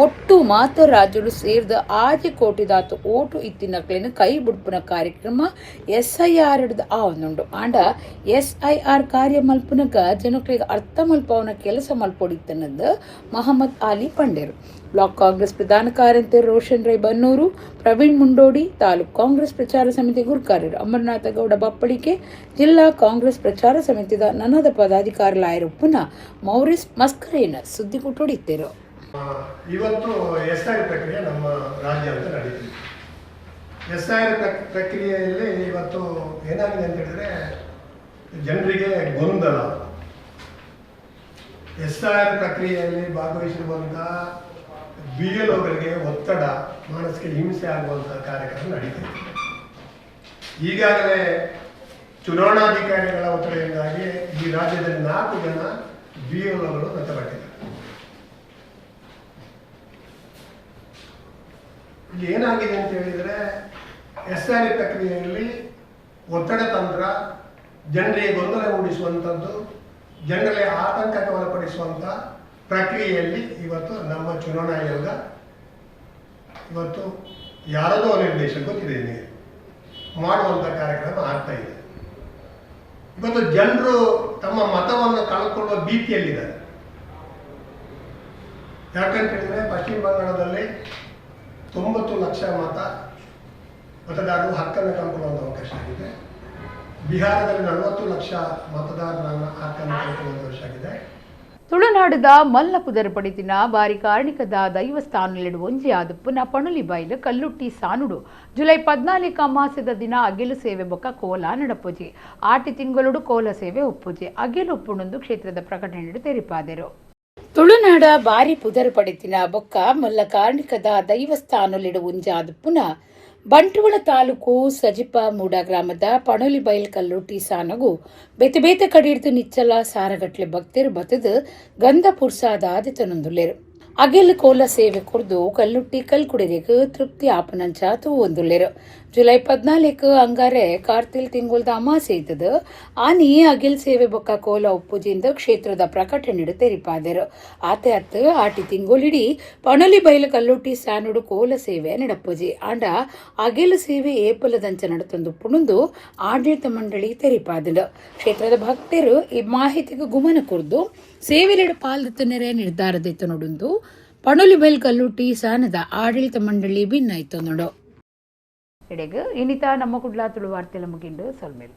ಒಟ್ಟು ಮಾತ ರಾಜ್ಯಡು ಸೇರಿದ 6 ಕೋಟಿದಾತು ಓಟು ಇತ್ತಿನಕ್ಲಿನ ಕೈ ಬುಡ್ಪನ ಕಾರ್ಯಕ್ರಮ SIR ಆವನುಂಡು. ಆಂಡ SIR ಕಾರ್ಯ ಮಲ್ಪನಗ ಜನಕ್ಲಿಗೆ ಅರ್ಥ ಮಲ್ಪವನ ಕೆಲಸ ಮಲ್ಪೊಡಿತನಂದು ಮೊಹಮ್ಮದ್ ಆಲಿ ಪಂಡೆರು. ಬ್ಲಾಕ್ ಕಾಂಗ್ರೆಸ್ ಪ್ರಧಾನ ಕಾರ್ಯದರ್ಶಿ ರೋಷನ್ ರೈ ಬನ್ನೂರು, ಪ್ರವೀಣ್ ಮುಂಡೋಡಿ, ತಾಲೂಕು ಕಾಂಗ್ರೆಸ್ ಪ್ರಚಾರ ಸಮಿತಿ ಗುರ್ಕಾರ್ಯರು ಅಮರನಾಥ ಗೌಡ ಬಪ್ಪಳಿಕೆ, ಜಿಲ್ಲಾ ಕಾಂಗ್ರೆಸ್ ಪ್ರಚಾರ ಸಮಿತಿದ ನನ್ನದ ಪದಾಧಿಕಾರಿಗಳಾಯರು ಪುನಃ ಮೌರಿಸ್ ಮಸ್ಕರೇನ ಸುದ್ದಿ ಕೊಟ್ಟೊಡಿತ್ತೇರು. ಇವತ್ತು SIR ಪ್ರಕ್ರಿಯೆ ನಮ್ಮ ರಾಜ್ಯ ಅಂತ ನಡೀತಿದೆ. SIR ಪ್ರಕ್ರಿಯೆಯಲ್ಲಿ ಇವತ್ತು ಏನಾಗಿದೆ ಅಂತ ಹೇಳಿದ್ರೆ ಜನರಿಗೆ ಗೊಂದಲ. SIR ಪ್ರಕ್ರಿಯೆಯಲ್ಲಿ ಭಾಗವಹಿಸಿರುವಂತಹ BLOಗಳಿಗೆ ಒತ್ತಡ, ಮಾನಸಿಕ ಹಿಂಸೆ ಆಗುವಂತಹ ಕಾರ್ಯಕ್ರಮ ನಡೀತಿದೆ. ಈಗಾಗಲೇ ಚುನಾವಣಾಧಿಕಾರಿಗಳ ಒತ್ತಡದಿಂದಾಗಿ ಈ ರಾಜ್ಯದಲ್ಲಿ 4 ಜನ BLOಗಳು ಮೃತಪಟ್ಟಿದ್ದಾರೆ. ಇಲ್ಲಿ ಏನಾಗಿದೆ ಅಂತ ಹೇಳಿದರೆ SIR ಪ್ರಕ್ರಿಯೆಯಲ್ಲಿ ಒತ್ತಡ ತಂತ್ರ, ಜನರಿಗೆ ಗೊಂದಲ ಮೂಡಿಸುವಂಥದ್ದು, ಜನರಲ್ಲಿ ಆತಂಕಕ್ಕೆ ಒಳಪಡಿಸುವಂಥ ಪ್ರಕ್ರಿಯೆಯಲ್ಲಿ ಇವತ್ತು ನಮ್ಮ ಚುನಾವಣಾ ಆಯೋಗ ಇವತ್ತು ಯಾರದೋ ನಿರ್ದೇಶನ ಗೊತ್ತಿದೆ ನಿಮಗೆ ಮಾಡುವಂಥ ಕಾರ್ಯಕ್ರಮ ಆಗ್ತಾ ಇದೆ. ಇವತ್ತು ಜನರು ತಮ್ಮ ಮತವನ್ನು ಕಳ್ಕೊಳ್ಳುವ ಭೀತಿಯಲ್ಲಿದ್ದಾರೆ. ಯಾಕಂತ ಹೇಳಿದ್ರೆ ಪಶ್ಚಿಮ ಬಂಗಾಳದಲ್ಲಿ 90 ಲಕ್ಷ ಮತದಾರರು ಹಕ್ಕನ್ನು ಕಳ್ಕೊಳ್ಳುವಂಥ ಅವಕಾಶ ಆಗಿದೆ. ಬಿಹಾರದಲ್ಲಿ 40 ಲಕ್ಷ ಮತದಾರರ ಹಕ್ಕನ್ನು ಕಳ್ಕೊಳ್ಳುವಂಥ ಅವಕಾಶ ಆಗಿದೆ. ತುಳುನಾಡದ ಮಲ್ಲಪುದರ ಪಡಿತಿನ ಬಾರಿ ಕಾರ್ಣಿಕದ ದೈವಸ್ಥಾನಲೆಡು ಒಂಜಿ ಆದುಪ್ಪುನ ಪಣುಲಿ ಬೈಲು ಕಲ್ಲುಟ್ಟಿ ಸಾನುಡು ಜುಲೈ 14 ಅಮಾಸ್ಯದ ದಿನ ಅಗೆಲು ಸೇವೆ ಬೊಕ್ಕ ಕೋಲ ನಡಪುಜಿ. ಆಟಿ ತಿಂಗಳಡು ಕೋಲ ಸೇವೆ ಒಪ್ಪುಜಿ. ಅಗೆಲು ಒಪ್ಪುಣೊಂದು ಕ್ಷೇತ್ರದ ಪ್ರಕಟಣೆ ತೆರಿಪಾದರು. ತುಳುನಾಡ ಬಾರಿ ಪುದರ ಪಡಿತಿನ ಬೊಕ್ಕ ಮಲ್ಲ ಕಾರ್ಣಿಕದ ದೈವಸ್ಥಾನಲೆಡು ಒಂಜಾದು ಪುನಃ ಬಂಟ್ವಾಳ ತಾಲೂಕು ಸಜಿಪ ಮೂಡ ಗ್ರಾಮದ ಪಣೊಲಿ ಬೈಲ್ ಕಲ್ಲುಟ್ಟಿ ಸಾನಗು ಬೇತೆ ಬೇತೆ ಕಡಿಡ್ದು ನಿಚ್ಚಲ ಸಾರಗಟ್ಲೆ ಭಕ್ತರು ಬತ್ತದು ಗಂಧ ಪುರ್ಸಾದ ಆದಿತನೊಂದುಲ್ಲೆರು. ಅಗೆಲ್ ಕೋಲ ಸೇವೆ ಕೊರ್ದು ಕಲ್ಲುಟ್ಟಿ ಕಲ್ಕುಡಿರೆಗ್ ತೃಪ್ತಿ ಆಪನಂಚ ತೂವೊಂದುಲ್ಲೆರು. ಜುಲೈ 14 ಅಂಗಾರೆ ಕಾರ್ತಿಲ್ ತಿಂಗೊಲ್ದ ಅಮಾಸೆ ಇದ್ದದು. ಆನಿ ಅಗೆಲ್ ಸೇವೆ ಬೊಕ್ಕ ಕೋಲ ಉಪ್ಪುಜಿಂದ ಕ್ಷೇತ್ರದ ಪ್ರಕಟಣೆ ತೆರಿಪಾದರು. ಆತೆ ಅತ್ತು ಆಟಿ ತಿಂಗೊಲಿಡಿ ಪಣೊಲಿ ಬೈಲು ಕಲ್ಲುಟ್ಟಿ ಸಾನುಡು ಕೋಲ ಸೇವೆ ನಡಪುಜಿ. ಆಂಡ ಅಗೆಲ್ ಸೇವೆ ಏಪಲದಂಚ ನಡತೊಂದು ಪುಣುಂದು ಆಡಳಿತ ಮಂಡಳಿ ತೆರಿಪಾದಳು. ಕ್ಷೇತ್ರದ ಭಕ್ತರು ಈ ಮಾಹಿತಿಗೆ ಗುಮನ ಕುರ್ದು ಸೇವೆಲೆಡು ಪಾಲ್ದತ್ತ ನೆರೆ ನಿರ್ಧಾರದಿತ್ತು ನೋಡುಂದು ಪಣೊಲಿ ಬೈಲ್ ಕಲ್ಲುಟ್ಟಿ ಸಾನದ ಆಡಳಿತ ಮಂಡಳಿ ಭಿನ್ನಾಯ್ತು ನೋಡು. ಎಡೆಗೆ ಇನಿತ ನಮ್ಮ ಕುಡ್ಲಾ ತುಳು ವಾರ್ತೆಲ ಮುಗಿಂಡು ಸೊಲ್ಮೇಲು.